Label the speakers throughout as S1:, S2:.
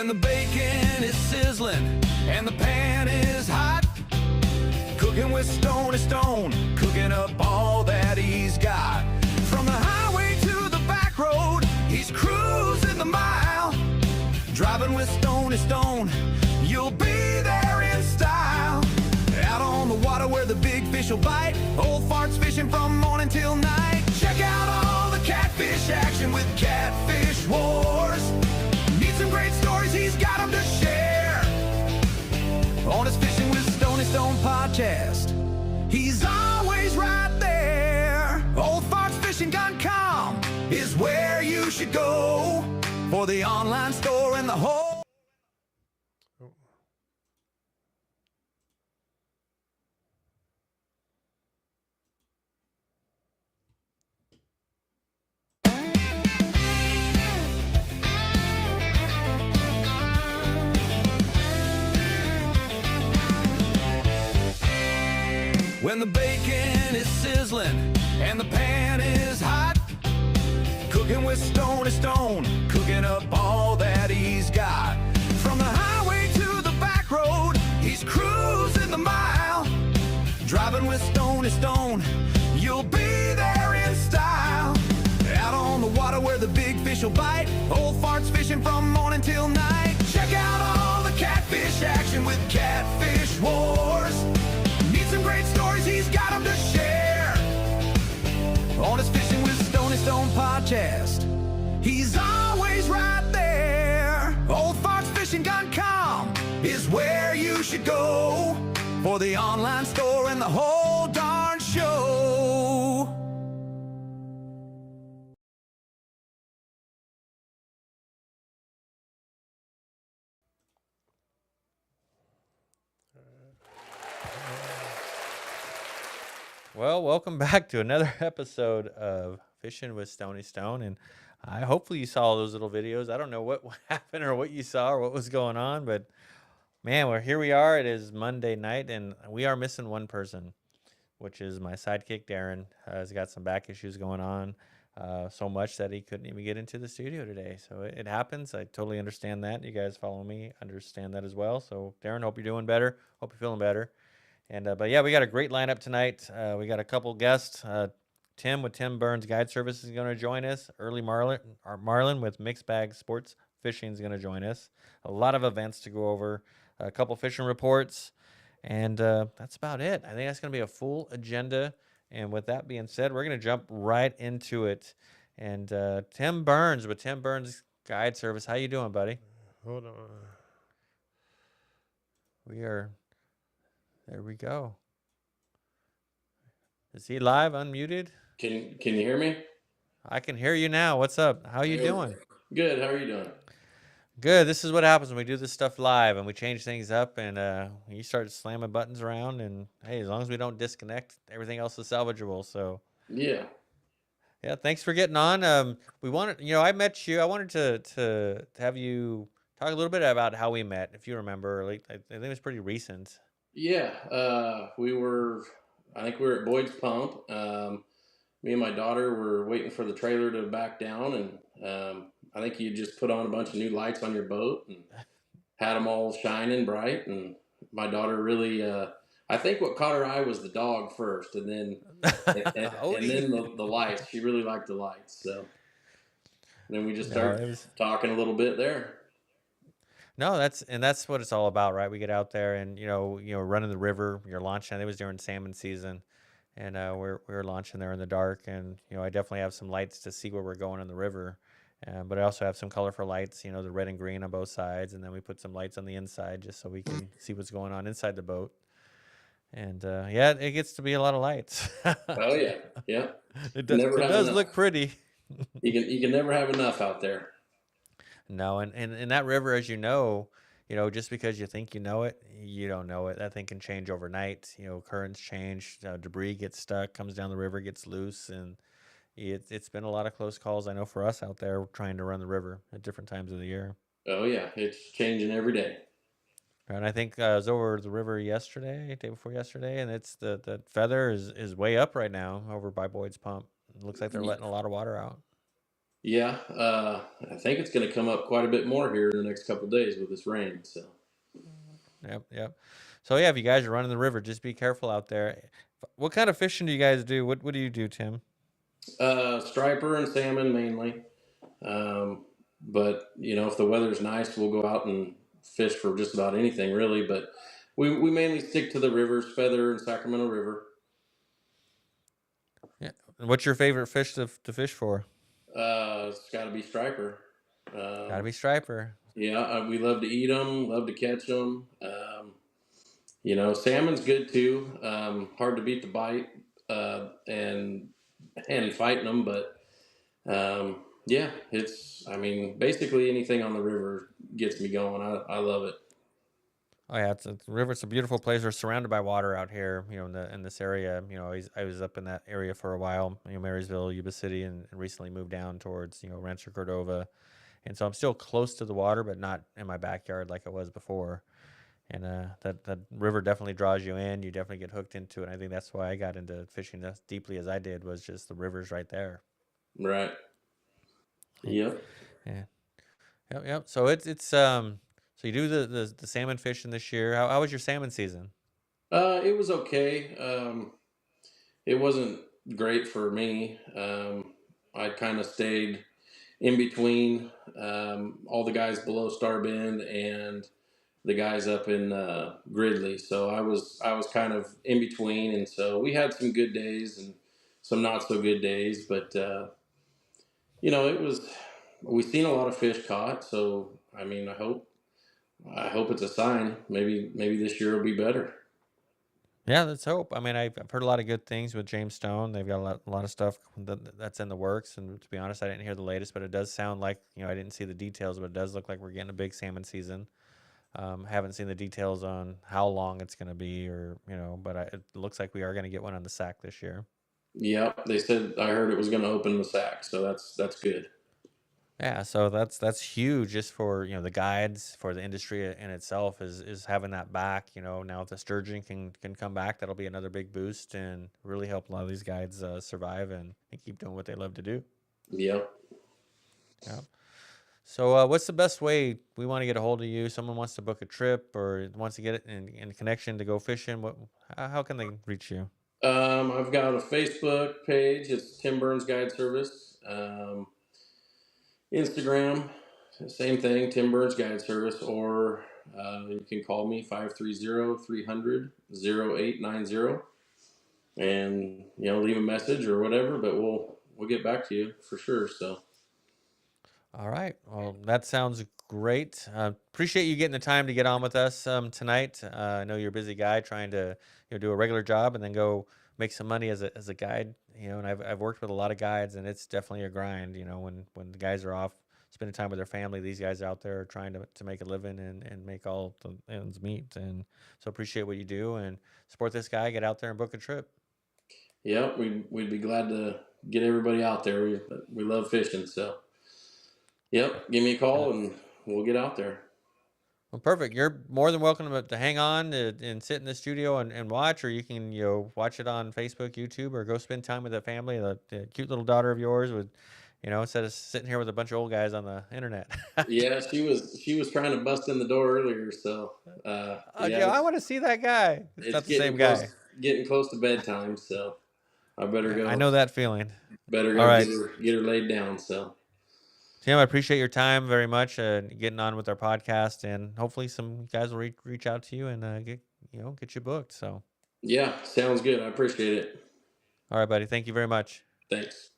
S1: When the bacon is sizzling and the pan is hot, cooking with Stoney Stone, cooking up all that he's got. From the highway to the back road, he's cruising the mile. Driving with Stoney Stone, you'll be there in style. Out on the water where the big fish will bite, old farts fishing from morning till night. Check out all the catfish action with Catfish Wars. Need some great stories, he's got them to share. On his Fishing with Stoney Stone podcast, he's always right there. Oldfartsfishing.com is where you should go for the online store and the whole. When the bacon is sizzling and the pan is hot, cooking with Stoney Stone, cooking up all that he's got. From the highway to the back road, he's cruising the mile. Driving with Stoney Stone, you'll be there in style. Out on the water where the big fish will bite, old farts fishing from morning till night. Check out all the catfish action with Catfish Wars. Need some great stories, he's got them to share. On his Fishing with Stoney Stone podcast, he's always right there. Oldfartsfishing.com is where you should go for the online store and the whole darn show.
S2: Well, welcome back to another episode of Fishing with Stoney Stone, and hopefully you saw those little videos. I don't know what happened or what you saw or what was going on, but man, here we are. It is Monday night, and we are missing one person, which is my sidekick, Erin. He's got some back issues going on, so much that he couldn't even get into the studio today. So it happens. I totally understand that. You guys follow me, understand that as well. So, Darren, hope you're doing better. Hope you're feeling better. And but yeah, we got a great lineup tonight. We got a couple guests. Tim with Tim Burns Guide Service is going to join us. Marlen with Mixed Bag Sports Fishing is going to join us. A lot of events to go over. A couple fishing reports, and that's about it. I think that's going to be a full agenda. And with that being said, we're going to jump right into it. And Tim Burns with Tim Burns Guide Service, how you doing, buddy?
S3: Hold on.
S2: There we go. Is he live, unmuted?
S4: Can you hear me?
S2: I can hear you now. What's up? How you doing?
S4: Good. How are you doing?
S2: Good. This is what happens when we do this stuff live and we change things up and you start slamming buttons around, and hey, as long as we don't disconnect, everything else is salvageable. So
S4: yeah,
S2: thanks for getting on. We wanted, I met you. I wanted to have you talk a little bit about how we met, if you remember. Like, I think it was pretty recent.
S4: Yeah, I think we were at Boyd's Pump. Me and my daughter were waiting for the trailer to back down, and I think you just put on a bunch of new lights on your boat and had them all shining bright. And my daughter really, I think what caught her eye was the dog first, and then the lights. She really liked the lights, so then we just started talking a little bit there.
S2: No, that's what it's all about, right? We get out there and running the river. You're launching. It was during salmon season, and we were launching there in the dark. And I definitely have some lights to see where we're going in the river, but I also have some colorful lights. The red and green on both sides, and then we put some lights on the inside just so we can see what's going on inside the boat. And it gets to be a lot of lights.
S4: Oh yeah.
S2: It does look pretty.
S4: You can never have enough out there.
S2: No, and in that river, as you know, just because you think you know it, you don't know it. That thing can change overnight. Currents change, debris gets stuck, comes down the river, gets loose, and it's been a lot of close calls. I know for us out there trying to run the river at different times of the year.
S4: Oh yeah, it's changing every day.
S2: And I think I was over the river day before yesterday, and it's the feather is way up right now over by Boyd's Pump. It looks like they're letting a lot of water out.
S4: Yeah, I think it's going to come up quite a bit more here in the next couple of days with this rain. So,
S2: Yep, yep. So yeah, if you guys are running the river, just be careful out there. What kind of fishing do you guys do? What do you do, Tim?
S4: striper and salmon mainly. But if the weather's nice, we'll go out and fish for just about anything really. But we mainly stick to the rivers, Feather and Sacramento River.
S2: Yeah. And what's your favorite fish to fish for?
S4: It's got to be striper.
S2: Gotta
S4: Um,
S2: be striper.
S4: yeah, we love to eat them, love to catch them. Salmon's good too. Hard to beat the bite and fighting them, but yeah, basically anything on the river gets me going. I love it.
S2: Oh yeah, it's a river. It's a beautiful place. We're surrounded by water out here. In this area. I was up in that area for a while. Marysville, Yuba City, and recently moved down towards Rancho Cordova, and so I'm still close to the water, but not in my backyard like I was before. And that river definitely draws you in. You definitely get hooked into it. And I think that's why I got into fishing as deeply as I did, was just the rivers right there.
S4: Right.
S2: Yeah,
S4: Yep.
S2: yeah, yep, yep. So so you do the salmon fishing this year. How was your salmon season?
S4: It was okay. It wasn't great for me. I kind of stayed in between all the guys below Starbend and the guys up in Gridley. So I was kind of in between, and so we had some good days and some not so good days. But it was we've seen a lot of fish caught. So I hope it's a sign. Maybe this year will be better.
S2: Yeah, let's hope. I've heard a lot of good things with James Stone. They've got a lot of stuff that's in the works. And to be honest, I didn't hear the latest, but it does sound like, I didn't see the details, but it does look like we're getting a big salmon season. Haven't seen the details on how long it's going to be, but it looks like we are going to get one on the Sac this year.
S4: Yeah, they said I heard it was going to open the Sac, so that's good.
S2: Yeah, so that's huge just for the guides, for the industry in itself, is having that back. Now if the sturgeon can come back, that'll be another big boost and really help a lot of these guides survive and keep doing what they love to do.
S4: Yep.
S2: Yeah. So what's the best way we want to get a hold of you? Someone wants to book a trip or wants to get it in connection to go fishing. How can they reach you?
S4: I've got a Facebook page. It's Tim Burns Guide Service. Instagram, same thing, Tim Burns Guide Service, or you can call me 530-300-0890 and leave a message or whatever, but we'll get back to you for sure. So
S2: All right. Well, that sounds great. Appreciate you getting the time to get on with us tonight. I know you're a busy guy trying to do a regular job and then go make some money as a guide. And I've worked with a lot of guides, and it's definitely a grind. When the guys are off spending time with their family, these guys out there are trying to make a living and make all the ends meet. And so appreciate what you do and support this guy. Get out there and book a trip.
S4: yeah, we'd be glad to get everybody out there. We love fishing, so yep, give me a
S2: Yeah.
S4: call and we'll get out there.
S2: Well, perfect. You're more than welcome to hang on and sit in the studio and watch, or you can watch it on Facebook, YouTube, or go spend time with the family. The cute little daughter of yours would, instead of sitting here with a bunch of old guys on the internet.
S4: Yeah, she was trying to bust in the door earlier, so
S2: Joe,
S4: yeah,
S2: I want to see that guy. It's
S4: it's
S2: not the same guy.
S4: getting close to bedtime, so I better
S2: Yeah, I
S4: go
S2: know that feeling.
S4: better
S2: All
S4: go
S2: right,
S4: get her laid down. So
S2: Tim, I appreciate your time very much, getting on with our podcast, and hopefully some guys will reach out to you and get you booked. So,
S4: yeah, sounds good. I appreciate it.
S2: all right, buddy. Thank you very much.
S4: Thanks.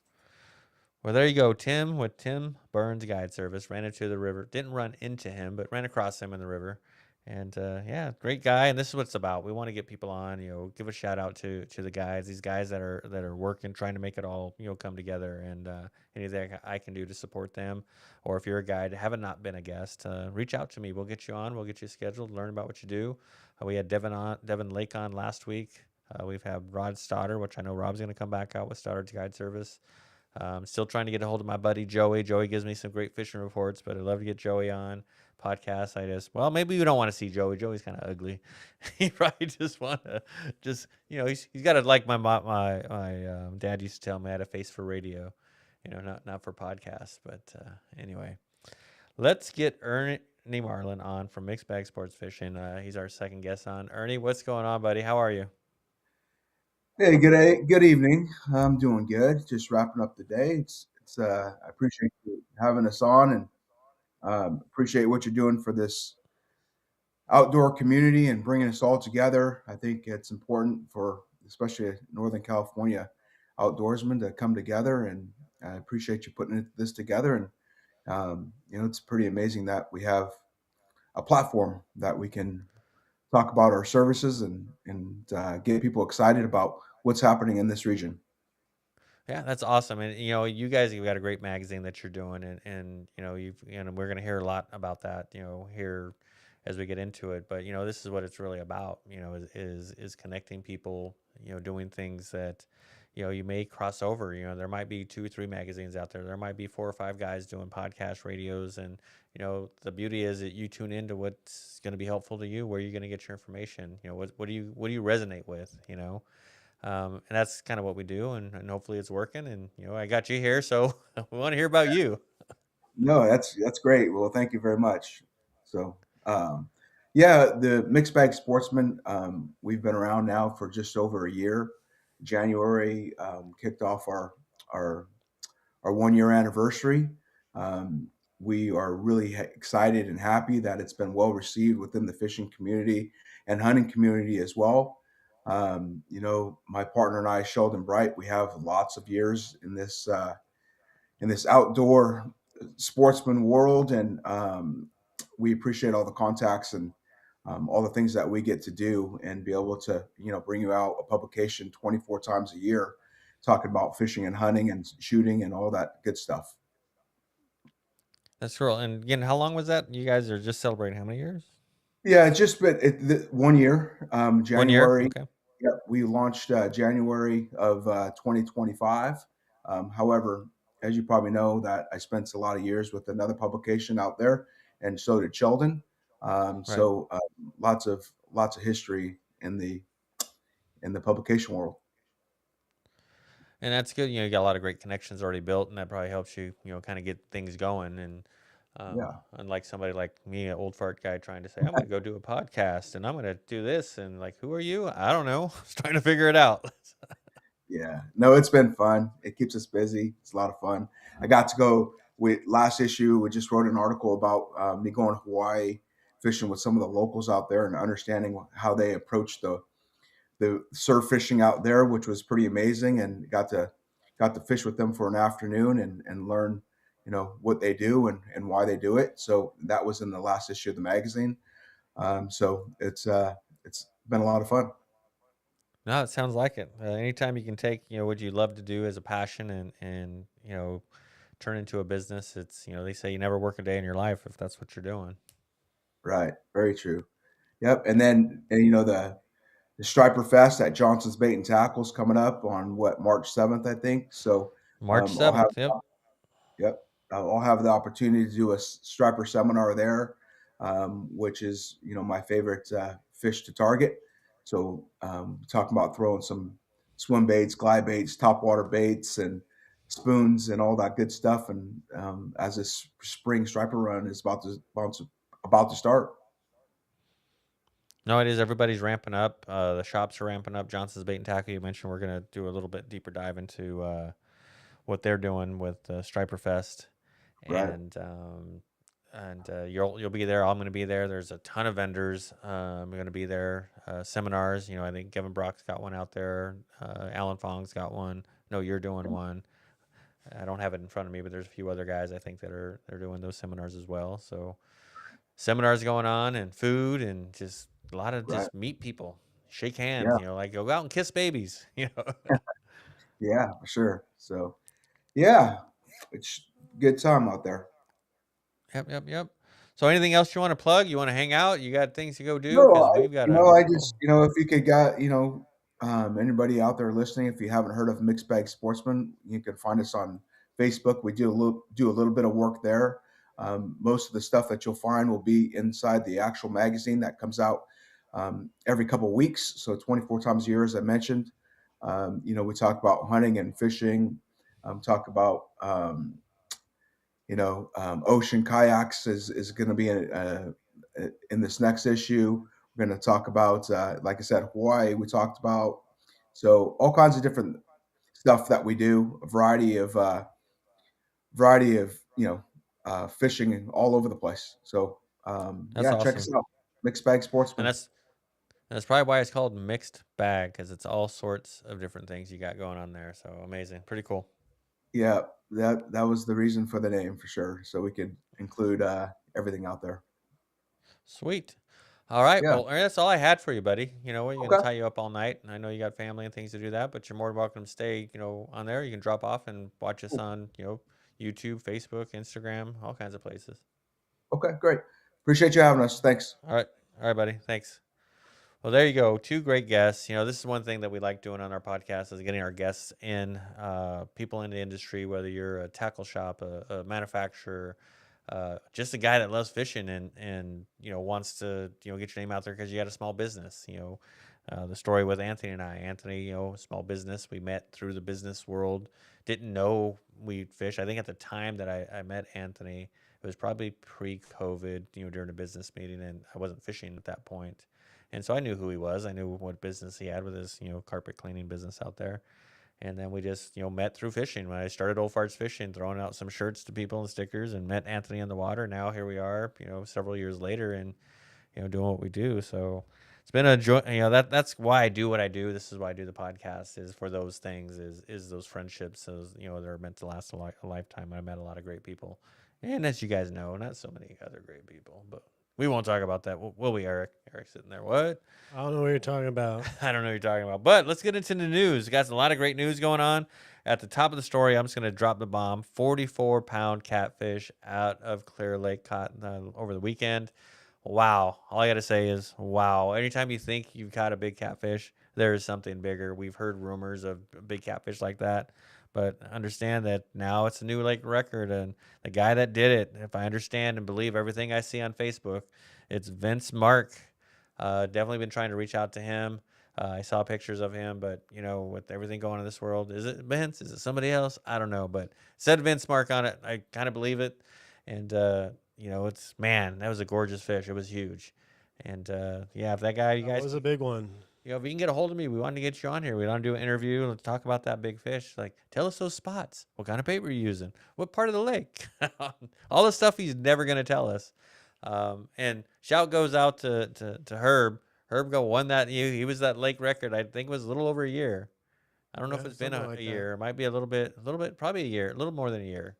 S2: Well, there you go. Tim with Tim Burns Guide Service ran into the river. Didn't run into him, but ran across him in the river. And yeah, great guy. And this is what it's about. We want to get people on. Give a shout out to the guys. These guys that are working, trying to make it all come together. And anything I can do to support them, or if you're a guide, haven't not been a guest, reach out to me. We'll get you on. We'll get you scheduled. Learn about what you do. We had Devin Lake on last week. We've had Rod Stoddard, which I know Rob's going to come back out with Stoddard's Guide Service. Still trying to get a hold of my buddy Joey. Joey gives me some great fishing reports, but I'd love to get Joey on podcast. Maybe you don't want to see Joey. Joey's kind of ugly. He probably just want to he's got to, like my dad used to tell me, I had a face for radio. not for podcasts. But anyway, let's get Ernie Marlen on from Mixed Bag Sports Fishing. He's our second guest on. Ernie, what's going on, buddy? How are you?
S3: Hey, good evening. I'm doing good. Just wrapping up the day. I appreciate you having us on and appreciate what you're doing for this outdoor community and bringing us all together. I think it's important for especially Northern California outdoorsmen to come together, and I appreciate you putting this together. And it's pretty amazing that we have a platform that we can talk about our services and get people excited about what's happening in this region.
S2: Yeah, that's awesome. And you guys, you've got a great magazine that you're doing, and we're going to hear a lot about that, here as we get into it. But this is what it's really about. Is connecting people. Doing things that, you may cross over. There might be 2 or 3 magazines out there. There might be 4 or 5 guys doing podcast radios, and the beauty is that you tune into what's going to be helpful to you, where you're going to get your information. What do you resonate with? And that's kind of what we do, and hopefully it's working. And I got you here, so we want to hear about you.
S3: No, that's great. Well, thank you very much. So, yeah, the Mixed Bag Sportsman, we've been around now for just over a year. January kicked off our 1 year anniversary. We are really excited and happy that it's been well received within the fishing community and hunting community as well. My partner and I, Sheldon Bright, we have lots of years in this outdoor sportsman world, and we appreciate all the contacts and all the things that we get to do and be able to bring you out a publication 24 times a year talking about fishing and hunting and shooting and all that good stuff.
S2: That's cool. And again, how long was that? You guys are just celebrating how many years?
S3: Yeah, it's just been 1 year.
S2: 1 year.
S3: January.
S2: Okay.
S3: Yeah, we launched January of 2025. However, as you probably know, that I spent a lot of years with another publication out there, and so did Sheldon. So lots of history in the publication world.
S2: And that's good. You got a lot of great connections already built, and that probably helps you, kind of get things going. And
S3: Yeah.
S2: unlike somebody like me, an old fart guy trying to say, I'm going to go do a podcast and I'm going to do this. And like, who are you? I don't know. I was trying to figure it out.
S3: Yeah, no, it's been fun. It keeps us busy. It's a lot of fun. I got to go with last issue. We just wrote an article about me going to Hawaii fishing with some of the locals out there and understanding how they approach the surf fishing out there, which was pretty amazing. And got to fish with them for an afternoon and learn, what they do and why they do it. So that was in the last issue of the magazine. So it's been a lot of fun.
S2: No, it sounds like it. Anytime you can take, what you love to do as a passion and turn into a business, it's, they say you never work a day in your life if that's what you're doing.
S3: Right. Very true. Yep. And then, the Striper Fest at Johnson's Bait and Tackles coming up on March 7th, I think. So
S2: March 7th. Yep.
S3: Yep. I'll have the opportunity to do a striper seminar there, which is, my favorite fish to target. So talking about throwing some swim baits, glide baits, topwater baits, and spoons and all that good stuff. And as this spring striper run is about to start.
S2: No, it is. Everybody's ramping up. The shops are ramping up. Johnson's Bait and Tackle, you mentioned, we're going to do a little bit deeper dive into what they're doing with Striper Fest.
S3: Right.
S2: And you'll be there. I'm going to be there. There's a ton of vendors. I'm going to be there. Seminars. I think Kevin Brock's got one out there. Alan Fong's got one. No, you're doing one. I don't have it in front of me, but there's a few other guys I think they're doing those seminars as well. So seminars going on, and food, and just a lot of just meet people, shake hands.
S3: Yeah.
S2: Like go out and kiss babies.
S3: Yeah, for sure. So yeah, it's good time out there.
S2: Yep. So anything else you want to plug? You want to hang out? You got things to go do?
S3: No,
S2: We've got
S3: I just, if you could get, anybody out there listening, if you haven't heard of Mixed Bag Sportsman, you can find us on Facebook. We do a little bit of work there. Most of the stuff that you'll find will be inside the actual magazine that comes out every couple of weeks. So 24 times a year, as I mentioned. We talk about hunting and fishing, talk about ocean kayaks is going to be in this next issue. We're going to talk about, like I said, Hawaii. We talked about so all kinds of different stuff that we do. A variety of fishing all over the place. So
S2: That's
S3: check us
S2: awesome.
S3: out. Mixed Bag
S2: And
S3: Sportsman.
S2: that's probably why it's called mixed bag, because it's all sorts of different things you got going on there. So amazing, pretty cool.
S3: Yeah, that was the reason for the name for sure. So we could include everything out there.
S2: Sweet. All right.
S3: Yeah.
S2: Well, Aaron, that's all I had for you, buddy. You know what? You're gonna
S3: Okay.
S2: tie you up all night, and I know you got family and things to do that, but you're more than welcome to stay. On there. You can drop off and watch us
S3: Cool.
S2: on YouTube, Facebook, Instagram, all kinds of places.
S3: Okay, great. Appreciate you having us. Thanks.
S2: All right, buddy. Thanks. Well, there you go. Two great guests. This is one thing that we like doing on our podcast is getting our guests in, people in the industry, whether you're a tackle shop, a manufacturer, just a guy that loves fishing and wants to get your name out there because you got a small business. The story with Anthony and I. Anthony, small business. We met through the business world. Didn't know we'd fish. I think at the time that I met Anthony, it was probably pre-COVID. During a business meeting, and I wasn't fishing at that point. And so I knew who he was. I knew what business he had with his, carpet cleaning business out there. And then we just, met through fishing. When I started Old Farts Fishing, throwing out some shirts to people and stickers, and met Anthony on the water. Now here we are, several years later, and doing what we do. So it's been a joy. That's why I do what I do. This is why I do the podcast, is for those things, is those friendships. Those they're meant to last a lifetime. I met a lot of great people, and as you guys know, not so many other great people, but. We won't talk about that, will we, Eric? Eric's sitting there. What?
S5: I don't know what you're talking about.
S2: I don't know what you're talking about. But let's get into the news. We got a lot of great news going on. At the top of the story, I'm just going to drop the bomb. 44-pound catfish out of Clear Lake caught over the weekend. Wow. All I got to say is, wow. Anytime you think you've caught a big catfish, there is something bigger. We've heard rumors of big catfish like that. But understand that now it's a new lake record, and the guy that did it, if I understand and believe everything I see on Facebook, it's Vince Mark. Definitely been trying to reach out to him. I saw pictures of him, but with everything going on in this world, is it Vince? Is it somebody else? I don't know, but it said Vince Mark on it. I kind of believe it, and it's that was a gorgeous fish. It was huge, and if that guy, you guys,
S5: That was a big one.
S2: if you can get a hold of me, we want to get you on here. We want to do an interview and talk about that big fish. Like, tell us those spots. What kind of bait were you using? What part of the lake? All the stuff he's never going to tell us. And shout goes out to Herb. Herb won that. He was that lake record. I think it was a little over a year. I don't know if it's been a year. It might be a little bit, probably a year, a little more than a year.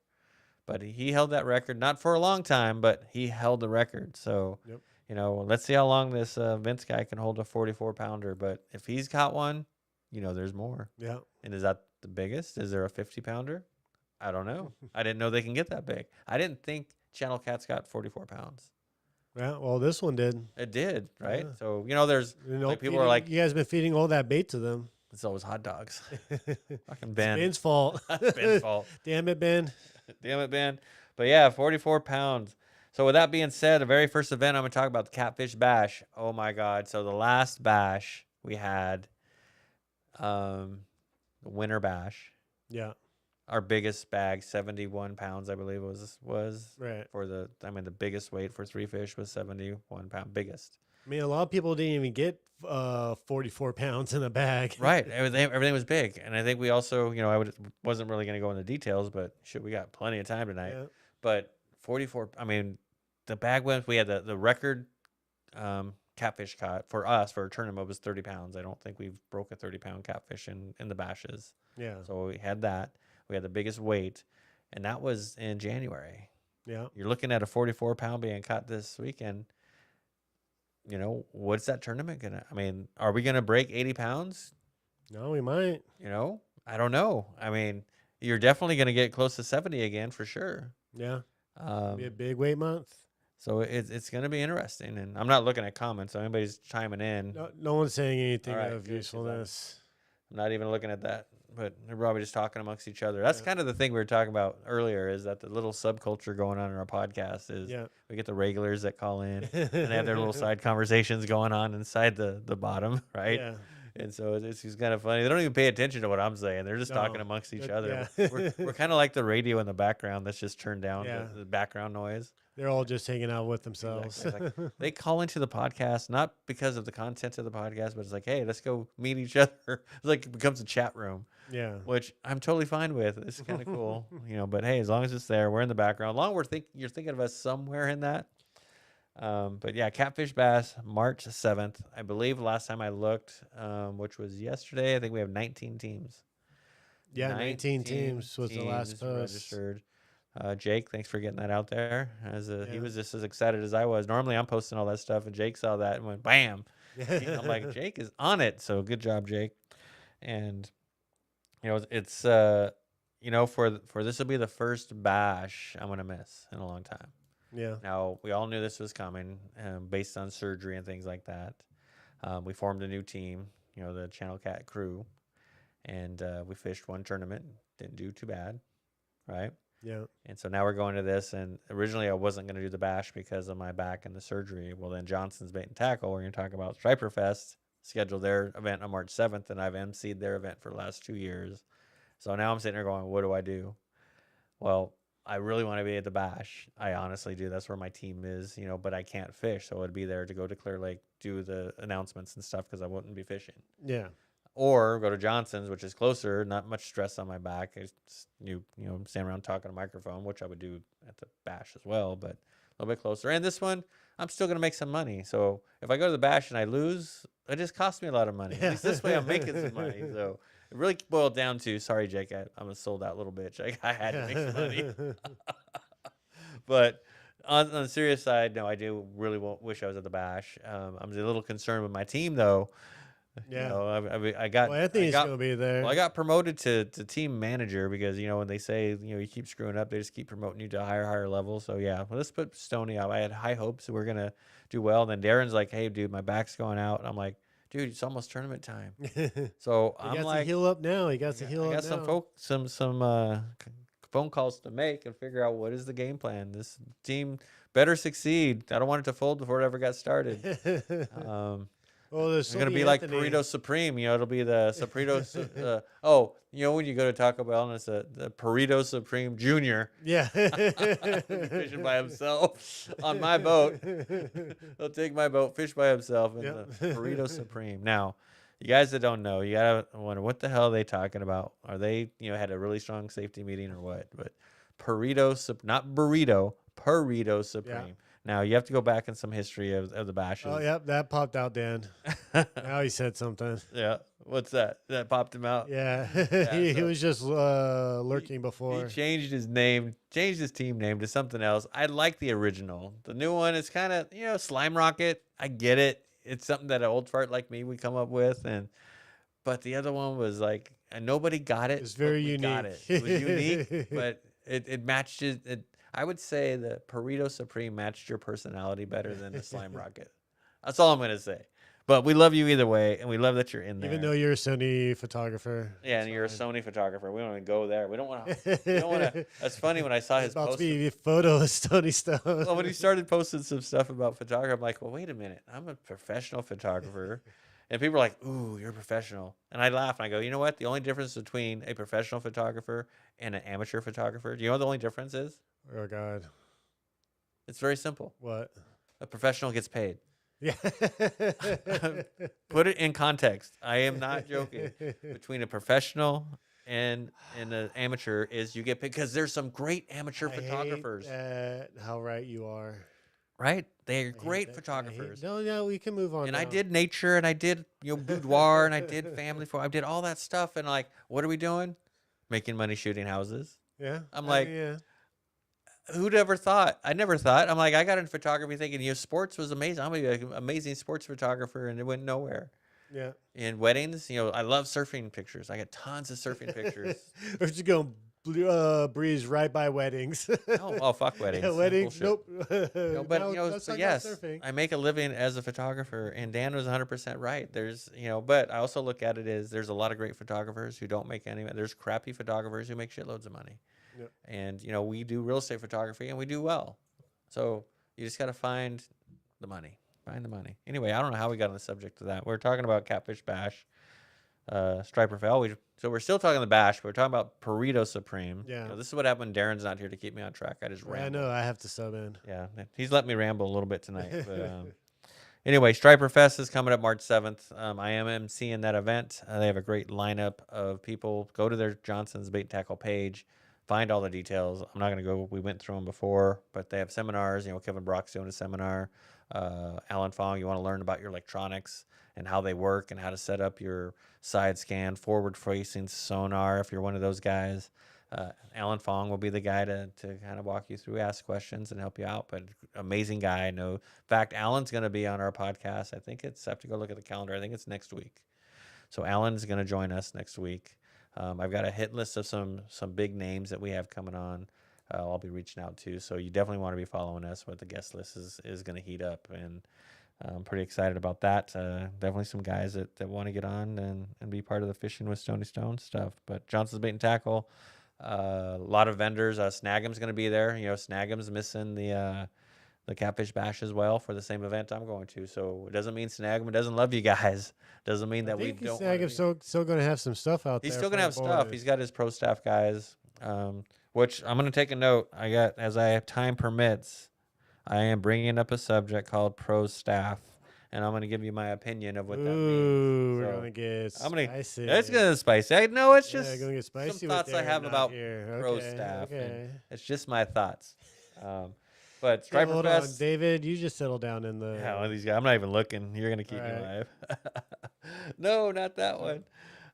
S2: But he held that record, not for a long time, but he held the record. So.
S5: Yep.
S2: Let's see how long this Vince guy can hold a 44-pounder. But if he's caught one, there's more.
S5: Yeah.
S2: And is that the biggest? Is there a 50-pounder? I don't know. I didn't know they can get that big. I didn't think Channel Cat's got 44 pounds.
S5: Yeah. Well, this one did.
S2: It did, right?
S5: Yeah.
S2: So, there's people are like,
S5: you guys been feeding all that bait to them.
S2: it's always hot dogs. Fucking Ben.
S5: Ben's fault.
S2: Ben's fault.
S5: Damn it, Ben.
S2: Damn it, Ben. But yeah, 44 pounds. So with that being said, the very first event I'm going to talk about, the Catfish Bash. Oh my God. So the last bash we had, the winter bash,
S5: Yeah.
S2: our biggest bag, 71 pounds, I believe was
S5: Right.
S2: for the biggest weight for three fish was 71 pound, biggest.
S5: I mean, a lot of people didn't even get 44 pounds in a bag.
S2: Right. Everything was big. And I think we also, wasn't really going to go into details, but shit, we got plenty of time tonight.
S5: Yeah.
S2: But 44, the bag went, we had the record catfish caught for us for a tournament was 30 pounds. I don't think we've broke a 30-pound catfish in the bashes.
S5: Yeah.
S2: So we had that. We had the biggest weight, and that was in January.
S5: Yeah.
S2: You're looking at a 44-pound being caught this weekend. What's that tournament going to, are we going to break 80 pounds?
S5: No, we might.
S2: I don't know. You're definitely going to get close to 70 again for sure.
S5: Yeah. Be a big weight month.
S2: So it's going to be interesting, and I'm not looking at comments, so anybody's chiming in.
S5: No one's saying anything
S2: All right,
S5: of
S2: good, 'cause
S5: usefulness.
S2: I'm not even looking at that, but they're probably just talking amongst each other. That's kind of the thing we were talking about earlier, is that the little subculture going on in our podcast is we get the regulars that call in, and they have their little side conversations going on inside the bottom, right?
S5: Yeah.
S2: And so it's kind of funny. They don't even pay attention to what I'm saying. They're just talking
S5: No.
S2: amongst each
S5: That-
S2: other.
S5: yeah.
S2: We're kind of like the radio in the background that's just turned down,
S5: Yeah.
S2: the background noise.
S5: They're all just hanging out with themselves.
S2: Exactly. It's like, they call into the podcast not because of the content of the podcast, but it's like, hey, let's go meet each other. It's like it becomes a chat room,
S5: Yeah.
S2: which I'm totally fine with. It's kind of cool, But hey, as long as it's there, we're in the background. Long you're thinking of us somewhere in that. But yeah, Catfish Bash, March 7th. I believe last time I looked, which was yesterday, I think we have 19 teams.
S5: Yeah, 19 teams was the last post.
S2: Registered. Jake, thanks for getting that out there. He
S5: Yeah.
S2: was just as excited as I was. Normally I'm posting all that stuff, and Jake saw that and went, bam. I'm like, Jake is on it. So good job, Jake. And, it's, for this will be the first bash I'm going to miss in a long time.
S5: Yeah.
S2: Now, we all knew this was coming based on surgery and things like that. We formed a new team, the Channel Cat crew, and we fished one tournament. Didn't do too bad, right?
S5: Yeah.
S2: And so now we're going to this, and originally I wasn't going to do the bash because of my back and the surgery. Well, then Johnson's Bait and Tackle, we're going to talk about Striper Fest, scheduled their event on March 7th, and I've emceed their event for the last 2 years. So now I'm sitting there going, what do I do? Well, I really want to be at the bash. I honestly do. That's where my team is, but I can't fish. So I'd be there to go to Clear Lake, do the announcements and stuff because I wouldn't be fishing.
S5: Yeah.
S2: Or go to Johnson's, which is closer, not much stress on my back. It's stand around talking to a microphone, which I would do at the bash as well, but a little bit closer. And this one, I'm still going to make some money. So if I go to the bash and I lose, it just costs me a lot of money.
S5: Yeah.
S2: At least this way I'm making some money. So it really boiled down to, sorry, Jake, I'm a sold out little bitch. I had to make some money. But on the serious side, no, I do really wish I was at the bash. I'm a little concerned with my team, though.
S5: Yeah.
S2: I got.
S5: Well, Anthony's
S2: I got,
S5: going to be there.
S2: Well, I got promoted to team manager because when they say you keep screwing up, they just keep promoting you to a higher level. So yeah, well, let's put Stoney out. I had high hopes that we're gonna do well. And then Darren's like, "Hey, dude, my back's going out." And I'm like, "Dude, it's almost tournament time." So
S5: He
S2: I'm
S5: got
S2: like,
S5: to heal up now. He got to heal
S2: I
S5: up
S2: got
S5: now.
S2: some phone calls to make and figure out what is the game plan. This team better succeed. I don't want it to fold before it ever got started.
S5: Well, there's
S2: It's going to be like Burrito Supreme. It'll be the Burrito. When you go to Taco Bell and it's the Burrito Supreme Junior.
S5: Yeah.
S2: Fishing by himself on my boat. He'll take my boat, fish by himself, and
S5: Yep.
S2: the Burrito Supreme. Now, you guys that don't know, you gotta wonder what the hell are they talking about. Are they, had a really strong safety meeting or what? But not burrito, Burrito Supreme.
S5: Yeah.
S2: Now you have to go back in some history of the bashes.
S5: Oh, yep. That popped out, Dan. Now he said something.
S2: Yeah. What's that? That popped him out.
S5: Yeah.
S2: Yeah,
S5: he was just lurking before.
S2: He changed his name, changed his team name to something else. I like the original. The new one is kind of, Slime Rocket. I get it. It's something that an old fart like me would come up with, but the other one was like, and nobody got it.
S5: It's very
S2: but we
S5: unique.
S2: Got it. It was unique, but it matched it. I would say the Burrito Supreme matched your personality better than the Slime Rocket. That's all I'm gonna say. But we love you either way, and we love that you're in there.
S5: Even though you're a Sony photographer.
S2: Yeah, and you're a Sony photographer. We don't want to go there. We don't want to. That's funny when I saw his
S5: About
S2: post.
S5: to be a photo of Stoney Stone.
S2: Well, when he started posting some stuff about photography, I'm like, well, wait a minute. I'm a professional photographer. And people are like, ooh, you're a professional. And I laugh and I go, you know what? The only difference between a professional photographer and an amateur photographer, do you know what the only difference is?
S5: Oh, God.
S2: It's very simple.
S5: What?
S2: A professional gets paid.
S5: Yeah.
S2: Put it in context. I am not joking. Between a professional and an amateur is you get paid because there's some great amateur photographers.
S5: How right you are.
S2: Right? They're
S5: I hate
S2: great
S5: that.
S2: photographers.
S5: No, we can move on.
S2: And I
S5: now.
S2: did nature and I did boudoir and I did family photo. I did all that stuff and like, what are we doing? Making money shooting houses.
S5: Yeah.
S2: I'm like,
S5: yeah.
S2: Who'd ever thought? I never thought. I'm like, I got into photography thinking, sports was amazing. I'm gonna be an amazing sports photographer, and it went nowhere.
S5: Yeah.
S2: In weddings, I love surfing pictures. I got tons of surfing pictures.
S5: We're just going breeze right by weddings.
S2: Fuck weddings.
S5: Yeah, weddings.
S2: Bullshit.
S5: Nope.
S2: No, but
S5: let's
S2: but
S5: talk
S2: yes,
S5: about surfing.
S2: I make a living as a photographer, and Dan was 100% right. There's, but I also look at it as there's a lot of great photographers who don't make any. There's crappy photographers who make shitloads of money.
S5: Yep.
S2: And we do real estate photography and we do well. So you just got to find the money. Find the money. Anyway, I don't know how we got on the subject of that. We're talking about Catfish Bash, Striper Fell. So we're still talking the Bash, but we're talking about Burrito Supreme.
S5: Yeah.
S2: This is what happened when Darren's not here to keep me on track. I just
S5: I
S2: ramble.
S5: know I have to sub in.
S2: Yeah, he's let me ramble a little bit tonight. But anyway, Striper Fest is coming up March 7th. I am emceeing that event. They have a great lineup of people. Go to their Johnson's Bait and Tackle page. Find all the details. I'm not going to go. We went through them before, but they have seminars. Kevin Brock's doing a seminar. Alan Fong, you want to learn about your electronics and how they work and how to set up your side scan, forward-facing sonar if you're one of those guys. Alan Fong will be the guy to kind of walk you through, ask questions, and help you out. But amazing guy. I know. In fact, Alan's going to be on our podcast. I have to go look at the calendar. I think it's next week. So Alan's going to join us next week. I've got a hit list of some big names that we have coming on. I'll be reaching out to. So you definitely want to be following us. But the guest list is going to heat up, and I'm pretty excited about that. Definitely some guys that want to get on and be part of the Fishing with Stoney Stone stuff. But Johnson's Bait and Tackle, a lot of vendors. Snag'em's going to be there. Snag'em's missing the Catfish Bash as well for the same event I'm going to. So it doesn't mean Snag'em doesn't love you guys. Doesn't mean that we don't.
S5: Snag'em's still going to have some stuff out there.
S2: He's still going to have stuff. He's got his pro staff guys, which I'm going to take a note. As time permits, I am bringing up a subject called pro staff, and I'm going to give you my opinion of what that means.
S5: Ooh, we're going to get spicy.
S2: It's going to get spicy. I know it's just
S5: gonna get spicy
S2: some thoughts I have about pro
S5: Okay,
S2: staff.
S5: okay.
S2: It's just my thoughts. But Striper
S5: Hold
S2: Fest.
S5: on, David. You just settle down in the.
S2: Yeah, one of these guys. I'm not even looking. You're gonna keep me alive. No, not that one.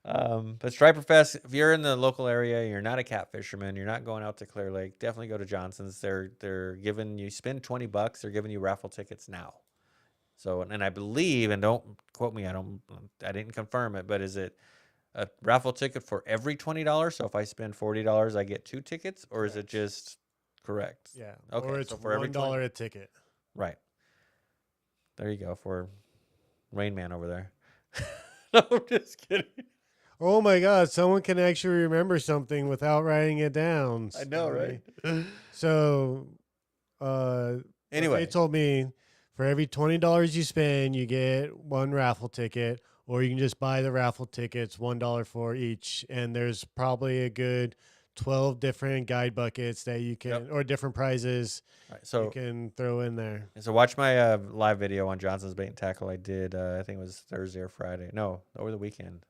S2: But Striper Fest. If you're in the local area, you're not a catfisherman, you're not going out to Clear Lake, definitely go to Johnson's. They're giving you spend $20. They're giving you raffle tickets now. So, and I believe, and don't quote me, I didn't confirm it, but is it a raffle ticket for every $20? So if I spend $40, I get 2 tickets, or is it just correct?
S5: Yeah.
S2: Okay.
S5: Or it's
S2: so for every
S5: $1 a ticket.
S2: Right. There you go for Rain Man over there. No, I'm just kidding.
S5: Oh my God! Someone can actually remember something without writing it down.
S2: I know, right?
S5: So,
S2: Anyway,
S5: they told me for every $20 you spend, you get 1 raffle ticket, or you can just buy the raffle tickets, $1 for each. And there's probably a good 12 different guide buckets that you can, or different prizes
S2: so
S5: you can throw in there.
S2: So watch my live video on Johnson's Bait and Tackle. I did, I think it was Thursday or Friday. No, over the weekend.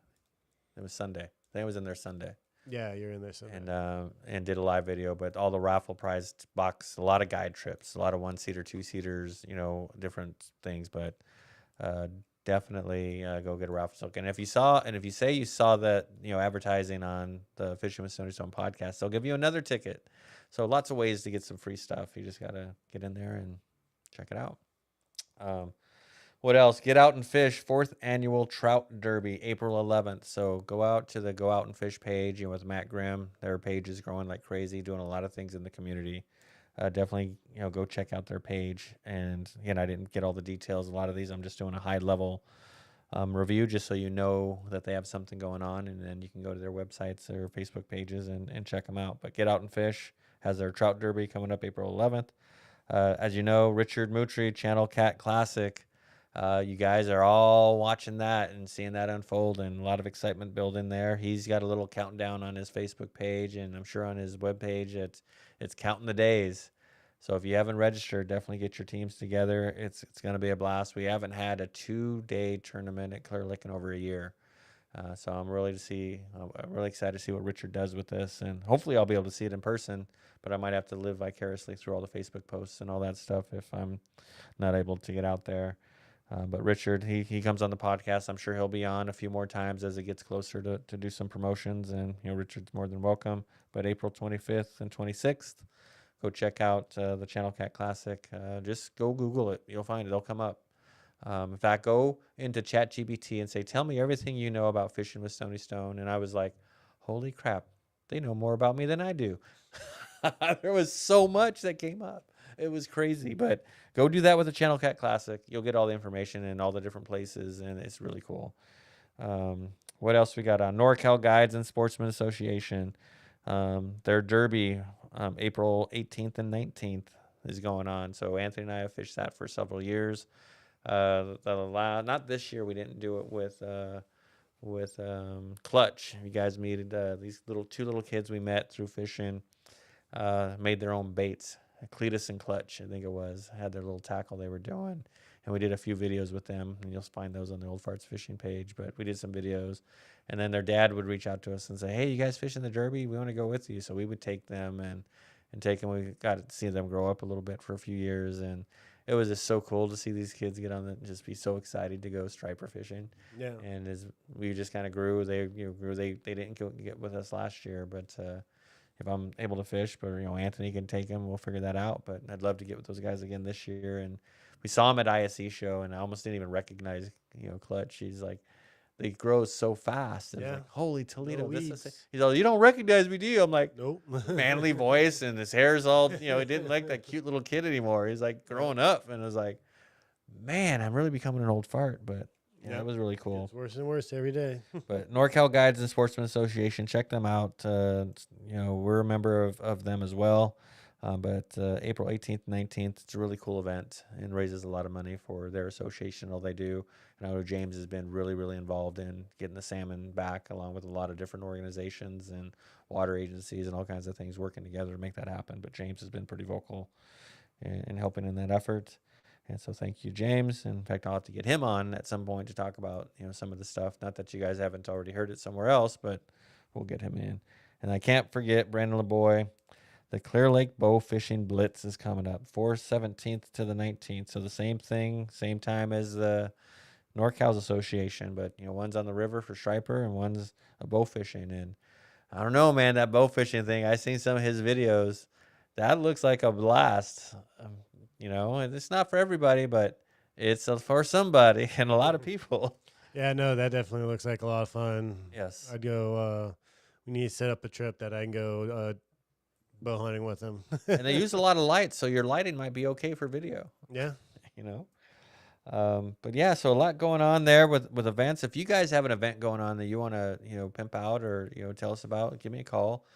S2: It was Sunday. I think it was in there Sunday.
S5: Yeah, you're in there Sunday.
S2: And did a live video, but all the raffle prize box, a lot of guide trips, a lot of 1-seater, 2-seaters, different things. But definitely go get a raffle ticket. And if you say you saw that, advertising on the Fishing with Stoney Stone podcast, they'll give you another ticket. So lots of ways to get some free stuff. You just got to get in there and check it out. What else? Get Out and Fish, 4th Annual Trout Derby, April 11th. So go out to the Go Out and Fish page, with Matt Grimm. Their page is growing like crazy, doing a lot of things in the community. Definitely, go check out their page. And again, I didn't get all the details. A lot of these, I'm just doing a high level review, just so you know that they have something going on, and then you can go to their websites or Facebook pages and check them out. But Get Out and Fish has their Trout Derby coming up April 11th. As you know, Richard Moutry, Channel Cat Classic. You guys are all watching that and seeing that unfold, and a lot of excitement building there. He's got a little countdown on his Facebook page, and I'm sure on his webpage it's counting the days. So if you haven't registered, definitely get your teams together. It's going to be a blast. We haven't had a 2-day tournament at Clear Lake in over a year. So I'm really excited to see what Richard does with this, and hopefully I'll be able to see it in person, but I might have to live vicariously through all the Facebook posts and all that stuff if I'm not able to get out there. But Richard, he comes on the podcast. I'm sure he'll be on a few more times as it gets closer to do some promotions. And, Richard's more than welcome. But April 25th and 26th, go check out the Channel Cat Classic. Just go Google it. You'll find it. It'll come up. In fact, go into ChatGPT and say, tell me everything you know about Fishing with Stoney Stone. And I was like, holy crap, they know more about me than I do. There was so much that came up. It was crazy, but go do that with the Channel Cat Classic. You'll get all the information in all the different places, and it's really cool. What else we got on? NorCal Guides and Sportsmen Association. Their derby, April 18th and 19th is going on. So Anthony and I have fished that for several years. Not this year. We didn't do it with Clutch. You guys meet these two little kids we met through fishing. Made their own baits. Cletus and Clutch, I think it was, had their little tackle they were doing. And we did a few videos with them, and you'll find those on the Old Farts Fishing page. But we did some videos, and then their dad would reach out to us and say, "Hey, you guys fishing the Derby? We want to go with you." So we would take them and take them. We got to see them grow up a little bit for a few years, and it was just so cool to see these kids get on and just be so excited to go striper fishing.
S5: Yeah.
S2: And as we just kind of grew, they grew. They didn't get with us last year, but if I'm able to fish, but Anthony can take them, we'll figure that out. But I'd love to get with those guys again this year. And we saw him at ISE show, and I almost didn't even recognize Clutch. He's like, they grow so fast. And like, holy Toledo, he's all, "You don't recognize me, do you?" I'm like,
S5: "Nope."
S2: Manly voice, and his hair's all, he didn't like that cute little kid anymore. He's like growing up, and I was like, man, I'm really becoming an old fart. But yeah, it was really cool.
S5: It's worse and worse every day.
S2: But NorCal Guides and Sportsmen Association, check them out. We're a member of them as well. But April 18th, 19th, it's a really cool event and raises a lot of money for their association, all they do. And I know James has been really, really involved in getting the salmon back, along with a lot of different organizations and water agencies and all kinds of things working together to make that happen. But James has been pretty vocal in helping in that effort. And so thank you, James. In fact, I'll have to get him on at some point to talk about, some of the stuff. Not that you guys haven't already heard it somewhere else, but we'll get him in. And I can't forget Brandon LeBoy. The Clear Lake Bow Fishing Blitz is coming up, 17th to the 19th. So the same thing, same time as the NorCal's Association. But, one's on the river for striper and one's a bow fishing. And I don't know, man, that bow fishing thing, I seen some of his videos. That looks like a blast. And it's not for everybody, but it's for somebody and a lot of people.
S5: Yeah, no, that definitely looks like a lot of fun.
S2: Yes.
S5: I'd go, we need to set up a trip that I can go bow hunting with them.
S2: And they use a lot of lights, so your lighting might be okay for video.
S5: Yeah.
S2: But yeah, so a lot going on there with events. If you guys have an event going on that you want to, pimp out or, tell us about, give me a call.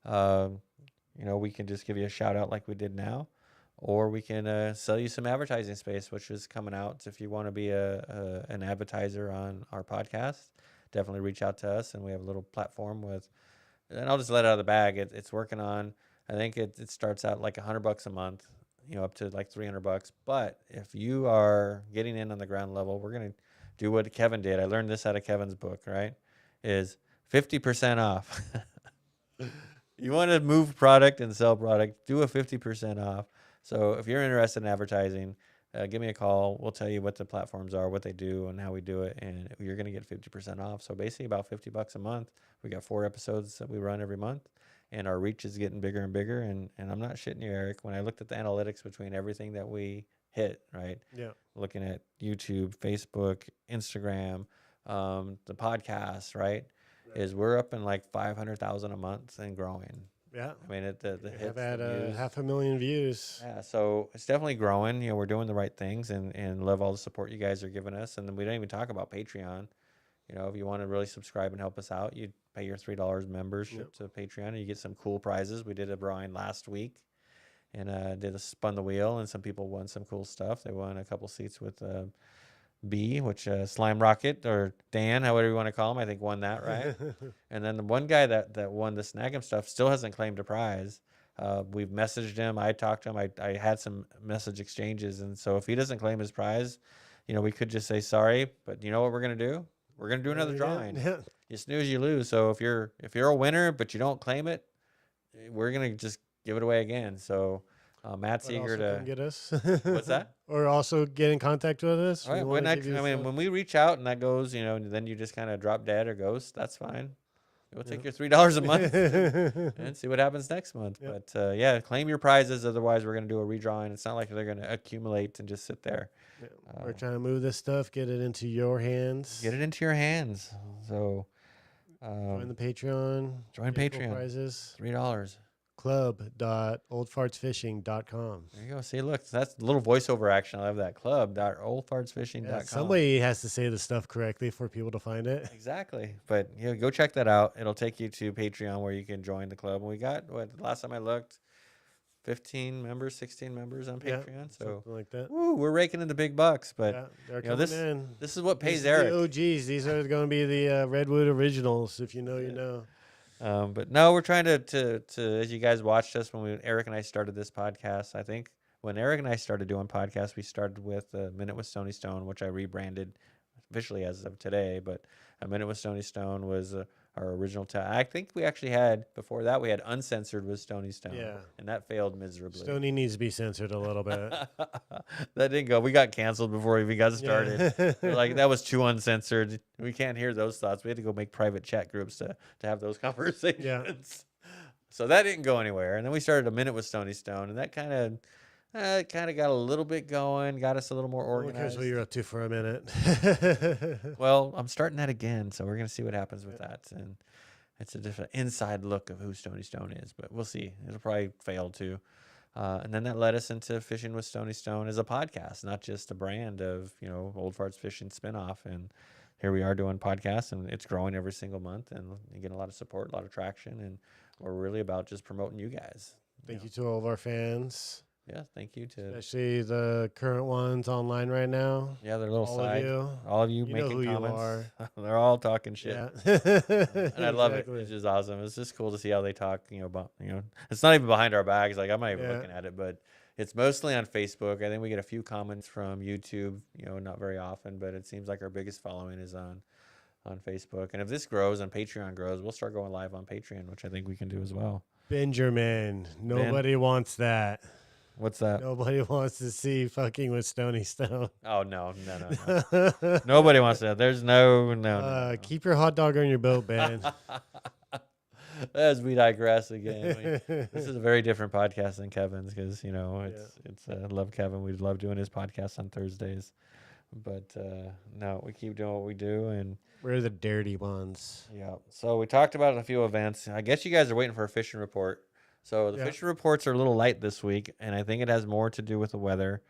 S2: We can just give you a shout out like we did now. Or we can sell you some advertising space, which is coming out. So if you want to be an advertiser on our podcast, definitely reach out to us. And we have a little platform and I'll just let it out of the bag. It's working on, I think it starts out like $100 a month, up to like $300. But if you are getting in on the ground level, we're going to do what Kevin did. I learned this out of Kevin's book, right? Is 50% off. You want to move product and sell product, do a 50% off. So if you're interested in advertising, give me a call. We'll tell you what the platforms are, what they do, and how we do it, and you're going to get 50% off. So basically about $50 a month. We got 4 episodes that we run every month, and our reach is getting bigger and bigger. And I'm not shitting you, Eric. When I looked at the analytics between everything that we hit, right?
S5: Yeah.
S2: Looking at YouTube, Facebook, Instagram, the podcast, right? Is we're up in like 500,000 a month and growing.
S5: Yeah.
S2: I mean, the hits
S5: have had
S2: views.
S5: 500,000 views.
S2: Yeah, so it's definitely growing. We're doing the right things and love all the support you guys are giving us. And then we don't even talk about Patreon. If you want to really subscribe and help us out, you pay your $3 membership to Patreon, and you get some cool prizes. We did a drawing last week, and spun the wheel, and some people won some cool stuff. They won a couple seats with B, which Slime Rocket or Dan, however you want to call him, I think won that, right? And then the one guy that won the Snag 'em stuff still hasn't claimed a prize. We've messaged him. I talked to him. I had some message exchanges, and so if he doesn't claim his prize, we could just say sorry. But you know what we're gonna do? We're gonna do another drawing.
S5: Yeah.
S2: You snooze, you lose. So if you're a winner but you don't claim it, we're gonna just give it away again. So Matt's eager to
S5: come get us.
S2: What's that?
S5: Or also get in contact with us.
S2: All right, when we reach out and that goes, then you just kind of drop dead or ghost. That's fine. We'll take your $3 a month and see what happens next month. Yep. But claim your prizes. Otherwise, we're going to do a redrawing. It's not like they're going to accumulate and just sit there.
S5: Yeah. We're trying to move this stuff, get it into your hands.
S2: Get it into your hands. So
S5: join the Patreon.
S2: Join Patreon.
S5: Prizes.
S2: $3.
S5: club.oldfartsfishing.com.
S2: There you go. See, look, that's a little voiceover action. I love that. Club.oldfartsfishing.com.
S5: Yeah, somebody has to say the stuff correctly for people to find it.
S2: Exactly. But go check that out. It'll take you to Patreon where you can join the club. And we got, last time I looked, 15 members, 16 members on
S5: Yeah,
S2: Patreon. So
S5: something like that.
S2: woo, we're raking in the big bucks. But
S5: Yeah, they're
S2: you know,
S5: coming in.
S2: this is what pays
S5: These are
S2: Eric.
S5: the OGs. These are going to be the Redwood originals. If you know, you know.
S2: But no, we're trying to as you guys watched us when Eric and I started this podcast. I think when Eric and I started doing podcasts, we started with a Minute with Stoney Stone, which I rebranded officially as of today. But a Minute with Stoney Stone was our original I think we actually had before that we had Uncensored with Stoney Stone,
S5: Yeah.
S2: and that failed miserably.
S5: Stoney needs to be censored a little bit.
S2: That didn't go. We got canceled before we even got started.
S5: Yeah.
S2: We're like, that was too uncensored. We can't hear those thoughts. We had to go make private chat groups to have those conversations. So that didn't go anywhere. And then we started a Minute with Stoney Stone, and that kind of got a little bit going, got us a little more organized.
S5: Here's what you're up to for a minute.
S2: Well, I'm starting that again, so we're going to see what happens with that. And it's a different inside look of who Stoney Stone is, but we'll see. It'll probably fail too. And then that led us into Fishing with Stoney Stone as a podcast, not just a brand of, Old Farts Fishing spinoff. And here we are doing podcasts, and it's growing every single month, and you get a lot of support, a lot of traction, and we're really about just promoting you guys.
S5: Thank you to all of our fans.
S2: Yeah, thank you to
S5: especially the current ones online right now.
S2: Yeah, they're a little
S5: all
S2: side.
S5: Of you.
S2: All of you
S5: know
S2: making
S5: who
S2: comments.
S5: You are.
S2: They're all talking shit.
S5: Yeah.
S2: And I love it. It's just awesome. It's just cool to see how they talk, about, it's not even behind our backs. Like, I'm not even looking at it, but it's mostly on Facebook. I think we get a few comments from YouTube, not very often, but it seems like our biggest following is on Facebook. And if this grows and Patreon grows, we'll start going live on Patreon, which I think we can do as well.
S5: Benjamin. Nobody wants that.
S2: What's that?
S5: Nobody wants to see fucking with Stoney Stone.
S2: Oh, no. Nobody wants that. There's no.
S5: Keep your hot dog on your boat, Ben.
S2: As we digress again. This is a very different podcast than Kevin's because, it's I love Kevin. We love doing his podcast on Thursdays. But no, we keep doing what we do. And
S5: we're the dirty ones.
S2: Yeah. So we talked about a few events. I guess you guys are waiting for a fishing report. So the fishing reports are a little light this week, and I think it has more to do with the weather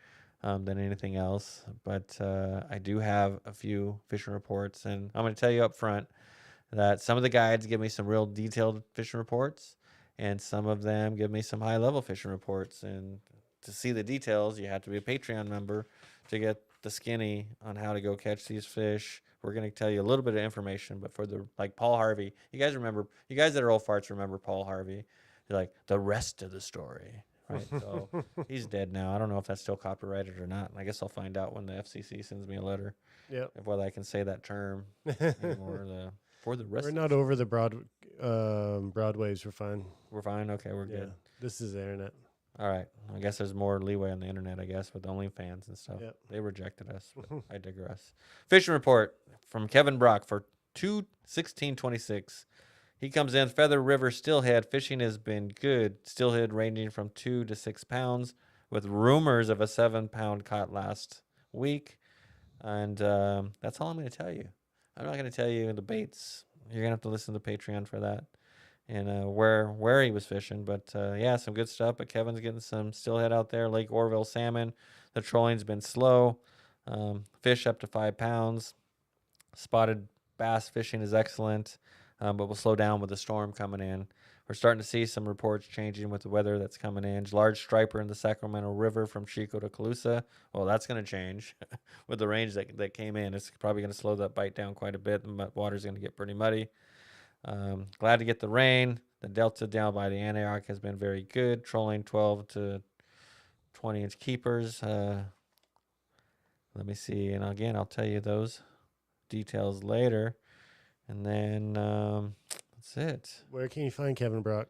S2: than anything else. But I do have a few fishing reports, and I'm going to tell you up front that some of the guides give me some real detailed fishing reports, and some of them give me some high-level fishing reports. And to see the details, you have to be a Patreon member to get the skinny on how to go catch these fish. We're going to tell you a little bit of information, but for Paul Harvey, you guys that are old farts remember Paul Harvey. Like the rest of the story, right? So he's dead now. I don't know if that's still copyrighted or not. I guess I'll find out when the FCC sends me a letter.
S5: Yep.
S2: Of whether I can say that term anymore. For the rest.
S5: We're not over the broadways. We're fine.
S2: We're fine. Okay, we're good.
S5: This is the internet.
S2: All right. I guess there's more leeway on the internet. I guess with OnlyFans and stuff.
S5: Yep.
S2: They rejected us. But I digress. Fishing report from Kevin Brock for 2/16/26. He comes in, Feather River Steelhead. Fishing has been good. Steelhead ranging from 2 to 6 pounds, with rumors of a 7-pound caught last week. And that's all I'm going to tell you. I'm not going to tell you the baits. You're going to have to listen to Patreon for that and where he was fishing. But, some good stuff. But Kevin's getting some steelhead out there. Lake Orville salmon. The trolling's been slow. Fish up to 5 pounds. Spotted bass fishing is excellent. But we'll slow down with the storm coming in. We're starting to see some reports changing with the weather that's coming in. Large striper in the Sacramento River from Chico to Calusa. Well, that's going to change with the range that came in. It's probably going to slow that bite down quite a bit. The water's going to get pretty muddy. Glad to get the rain. The delta down by the Antioch has been very good. Trolling 12 to 20-inch keepers. Let me see. And again, I'll tell you those details later. And then that's it.
S5: Where can you find Kevin Brock?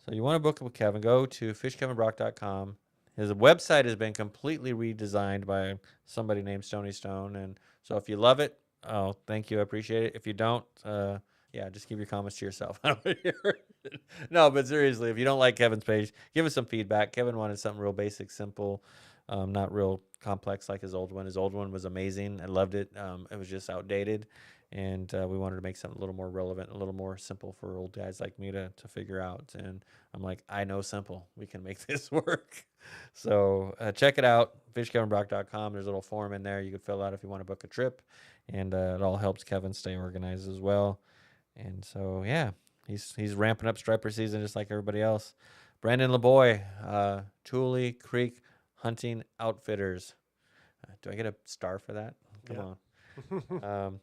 S2: So you want to book with Kevin, go to fishkevinbrock.com. His website has been completely redesigned by somebody named Stoney Stone. And so if you love it, oh, thank you. I appreciate it. If you don't, just keep your comments to yourself. No, but seriously, if you don't like Kevin's page, give us some feedback. Kevin wanted something real basic, simple, not real complex like his old one. His old one was amazing. I loved it. It was just outdated. And we wanted to make something a little more relevant, a little more simple for old guys like me to figure out. And I'm like, I know simple. We can make this work. So check it out, fishkevinbrock.com. There's a little form in there you can fill out if you want to book a trip. And it all helps Kevin stay organized as well. And so, he's ramping up striper season just like everybody else. Brandon LeBoy, Tule Creek Hunting Outfitters. Do I get a star for that? Come on.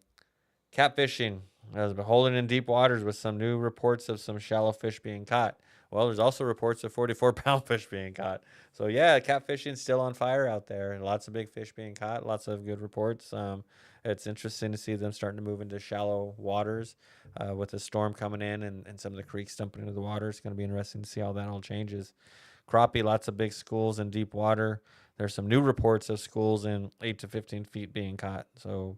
S2: Catfishing has been holding in deep waters with some new reports of some shallow fish being caught. Well, there's also reports of 44-pound fish being caught. So, yeah, catfishing's still on fire out there. Lots of big fish being caught, lots of good reports. It's interesting to see them starting to move into shallow waters with the storm coming in and some of the creeks dumping into the water. It's going to be interesting to see how that all changes. Crappie, lots of big schools in deep water. There's some new reports of schools in 8 to 15 feet being caught. So,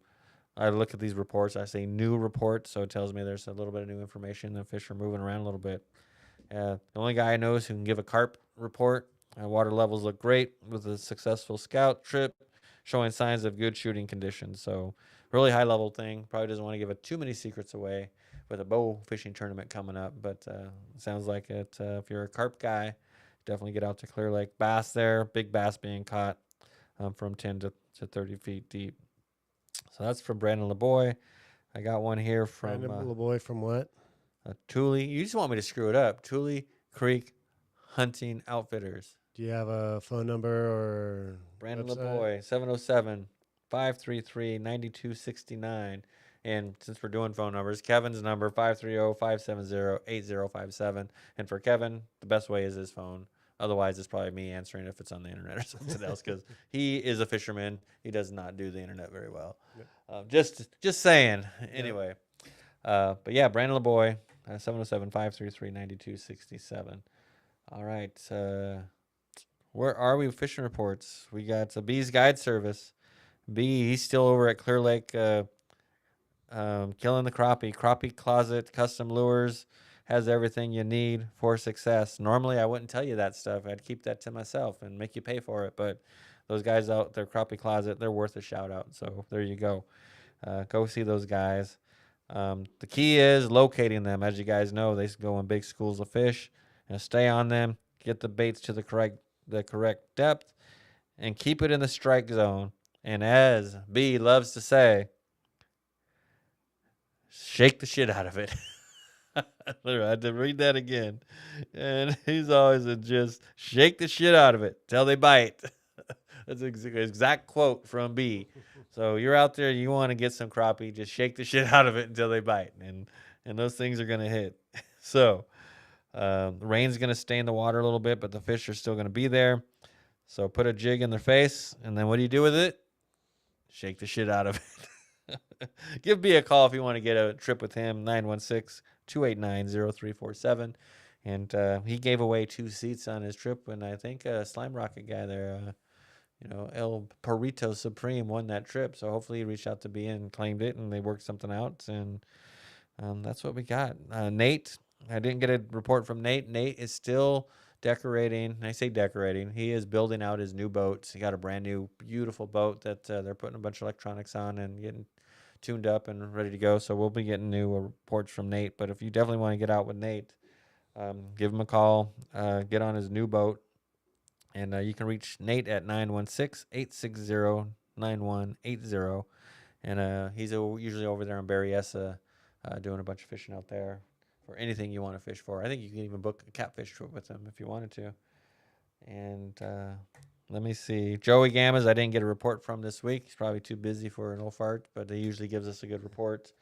S2: I look at these reports. I say new report, so it tells me there's a little bit of new information. The fish are moving around a little bit. The only guy I know who can give a carp report. Water levels look great with a successful scout trip, showing signs of good shooting conditions. So really high level thing. Probably doesn't want to give too many secrets away with a bow fishing tournament coming up. But it sounds like it. If you're a carp guy, definitely get out to Clear Lake. Bass there, big bass being caught from 10 to 30 feet deep. So that's from Brandon LeBoy. I got one here from
S5: Brandon LeBoy from what?
S2: Tule. You just want me to screw it up. Tule Creek Hunting Outfitters.
S5: Do you have a phone number or
S2: Brandon
S5: website?
S2: LeBoy, 707-533-9269. And since we're doing phone numbers, Kevin's number, 530-570-8057. And for Kevin, the best way is his phone. Otherwise, it's probably me answering if it's on the internet or something else, because he is a fisherman. He does not do the internet very well. Yep. Just saying. Anyway. But yeah, Brandon LeBoy, 707-533-9267. All right. Where are we with fishing reports? We got B's Guide Service. B, he's still over at Clear Lake, killing the crappie. Crappie Closet, custom lures, has everything you need for success. Normally, I wouldn't tell you that stuff. I'd keep that to myself and make you pay for it. But those guys out there, Crappie Closet, they're worth a shout out. So there you go. Go see those guys. The key is locating them. As you guys know, they go in big schools of fish. And stay on them. Get the baits to the correct depth, and keep it in the strike zone. And as B loves to say, shake the shit out of it. I had to read that again. And he's always just shake the shit out of it till they bite. That's an exact quote from B. So you're out there, you want to get some crappie, just shake the shit out of it until they bite. And those things are going to hit. So the rain's going to stay in the water a little bit, but the fish are still going to be there. So put a jig in their face, and then what do you do with it? Shake the shit out of it. Give B a call if you want to get a trip with him, 916-289-0347. And he gave away 2 seats on his trip, and I think a Slime Rocket guy there, El Perrito Supreme won that trip. So hopefully he reached out to B and claimed it, and they worked something out. And that's what we got. Nate, I didn't get a report from Nate. Nate is still decorating. And I say decorating. He is building out his new boats. He got a brand new, beautiful boat that they're putting a bunch of electronics on and getting tuned up and ready to go. So we'll be getting new reports from Nate. But if you definitely want to get out with Nate, give him a call. Get on his new boat. And you can reach Nate at 916-860-9180. And he's usually over there in Berryessa doing a bunch of fishing out there for anything you want to fish for. I think you can even book a catfish trip with him if you wanted to. And let me see. Joey Gammas, I didn't get a report from this week. He's probably too busy for an old fart, but he usually gives us a good report.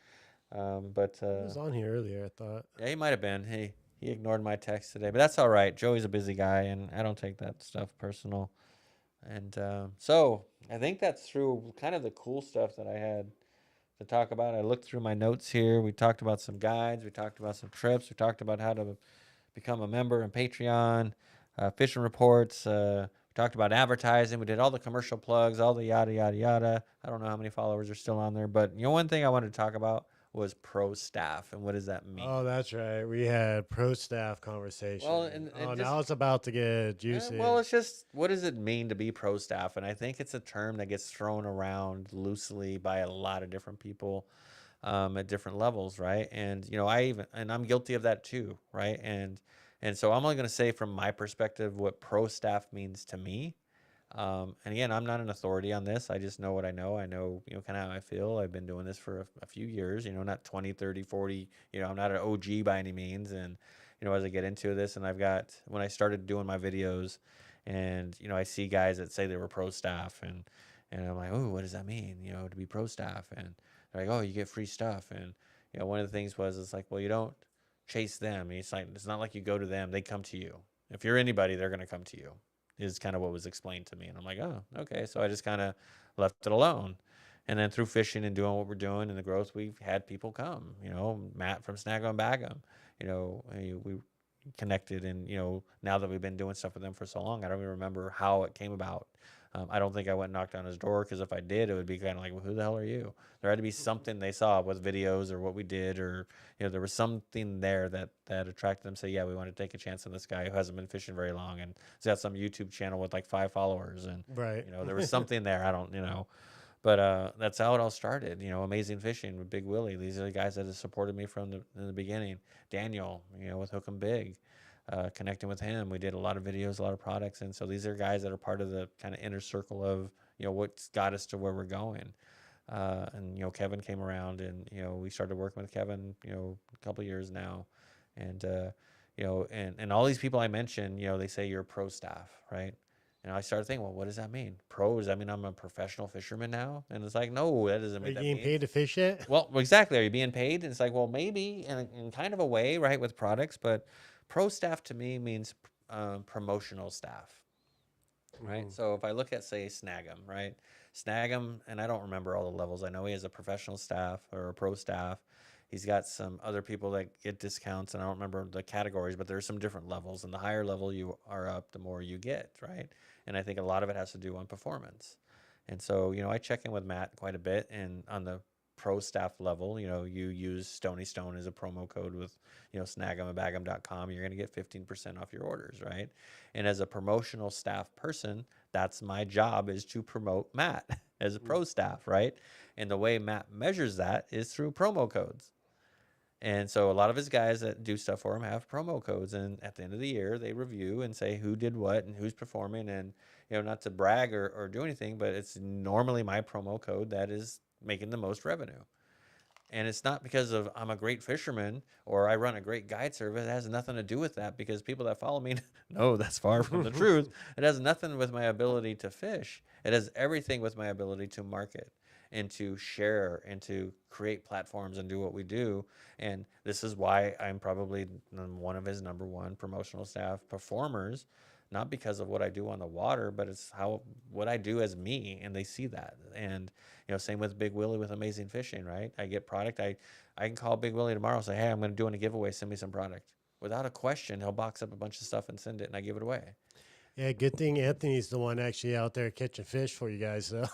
S2: He
S5: was on here earlier, I thought.
S2: Yeah, he might have been. He ignored my text today, but that's all right. Joey's a busy guy, and I don't take that stuff personal. And so I think that's through kind of the cool stuff that I had to talk about. I looked through my notes here. We talked about some guides. We talked about some trips. We talked about how to become a member in Patreon, fishing reports. We talked about advertising. We did all the commercial plugs, all the yada, yada, yada. I don't know how many followers are still on there, but one thing I wanted to talk about was pro staff, and what does that mean?
S5: Oh, that's right. We had pro staff conversation.
S2: Well, and
S5: now it's about to get juicy.
S2: Well, it's just, what does it mean to be pro staff? And I think it's a term that gets thrown around loosely by a lot of different people at different levels, right? And I'm guilty of that too, right? And so I'm only going to say from my perspective what pro staff means to me. And again, I'm not an authority on this. I just know what I know. I know, kind of how I feel. I've been doing this for a few years, not 20, 30, 40, I'm not an OG by any means. And as I get into this, and when I started doing my videos, and I see guys that say they were pro staff, and I'm like, oh, what does that mean? To be pro staff, and they're like, oh, you get free stuff, and one of the things was, it's like, well, you don't chase them. It's like, it's not like you go to them; they come to you. If you're anybody, they're gonna come to you. Is kind of what was explained to me, and I'm like, oh, okay. So I just kind of left it alone. And then through fishing and doing what we're doing and the growth, we've had people come. Matt from Snag on Bag 'em. We connected, and now that we've been doing stuff with them for so long, I don't even remember how it came about. I don't think I went and knocked on his door, because if I did, it would be kind of like, well, who the hell are you? There had to be something they saw with videos or what we did, or there was something there that attracted them. Say, yeah, we want to take a chance on this guy who hasn't been fishing very long, and he's got some YouTube channel with like 5 followers, and
S5: Right.
S2: there was something there. I don't. But that's how it all started. Amazing Fishing with Big Willie. These are the guys that have supported me from the beginning. Daniel, with Hook 'em Big, connecting with him. We did a lot of videos, a lot of products. And so these are guys that are part of the kind of inner circle of, what's got us to where we're going. And Kevin came around, and, we started working with Kevin, a couple of years now. And, and all these people I mentioned, they say you're pro staff, right? And I started thinking, well, what does that mean? Pro, does that mean I'm a professional fisherman now? And it's like, no, that doesn't
S5: Are
S2: mean
S5: you
S2: that
S5: getting
S2: means.
S5: paid to fish it?
S2: Well, exactly. Are you being paid? And it's like, well, maybe in kind of a way, right, with products. But pro staff to me means promotional staff, right? So if I look at, say, Snag 'em, right? Snag 'em, and I don't remember all the levels. I know he has a professional staff or a pro staff. He's got some other people that get discounts, and I don't remember the categories, but there's some different levels. And the higher level you are up, the more you get, right? And I think a lot of it has to do on performance. And so, I check in with Matt quite a bit, and on the pro staff level, you use Stoney Stone as a promo code with, snagemandbagem.com. You're going to get 15% off your orders, right? And as a promotional staff person, that's my job, is to promote Matt as a pro staff, right? And the way Matt measures that is through promo codes. And so a lot of his guys that do stuff for him have promo codes, and at the end of the year, they review and say who did what and who's performing. And, not to brag or do anything, but it's normally my promo code that is making the most revenue. And it's not because of I'm a great fisherman or I run a great guide service. It has nothing to do with that, because people that follow me know that's far from the truth. It has nothing with my ability to fish. It has everything with my ability to market and to share and to create platforms and do what we do. And this is why I'm probably one of his number one promotional staff performers, not because of what I do on the water, but it's what I do as me, and they see that. And same with Big Willie with Amazing Fishing, right? I get product. I can call Big Willie tomorrow and say, hey, I'm going to do a giveaway. Send me some product. Without a question, he'll box up a bunch of stuff and send it, and I give it away.
S5: Yeah, good thing Anthony's the one actually out there catching fish for you guys, though.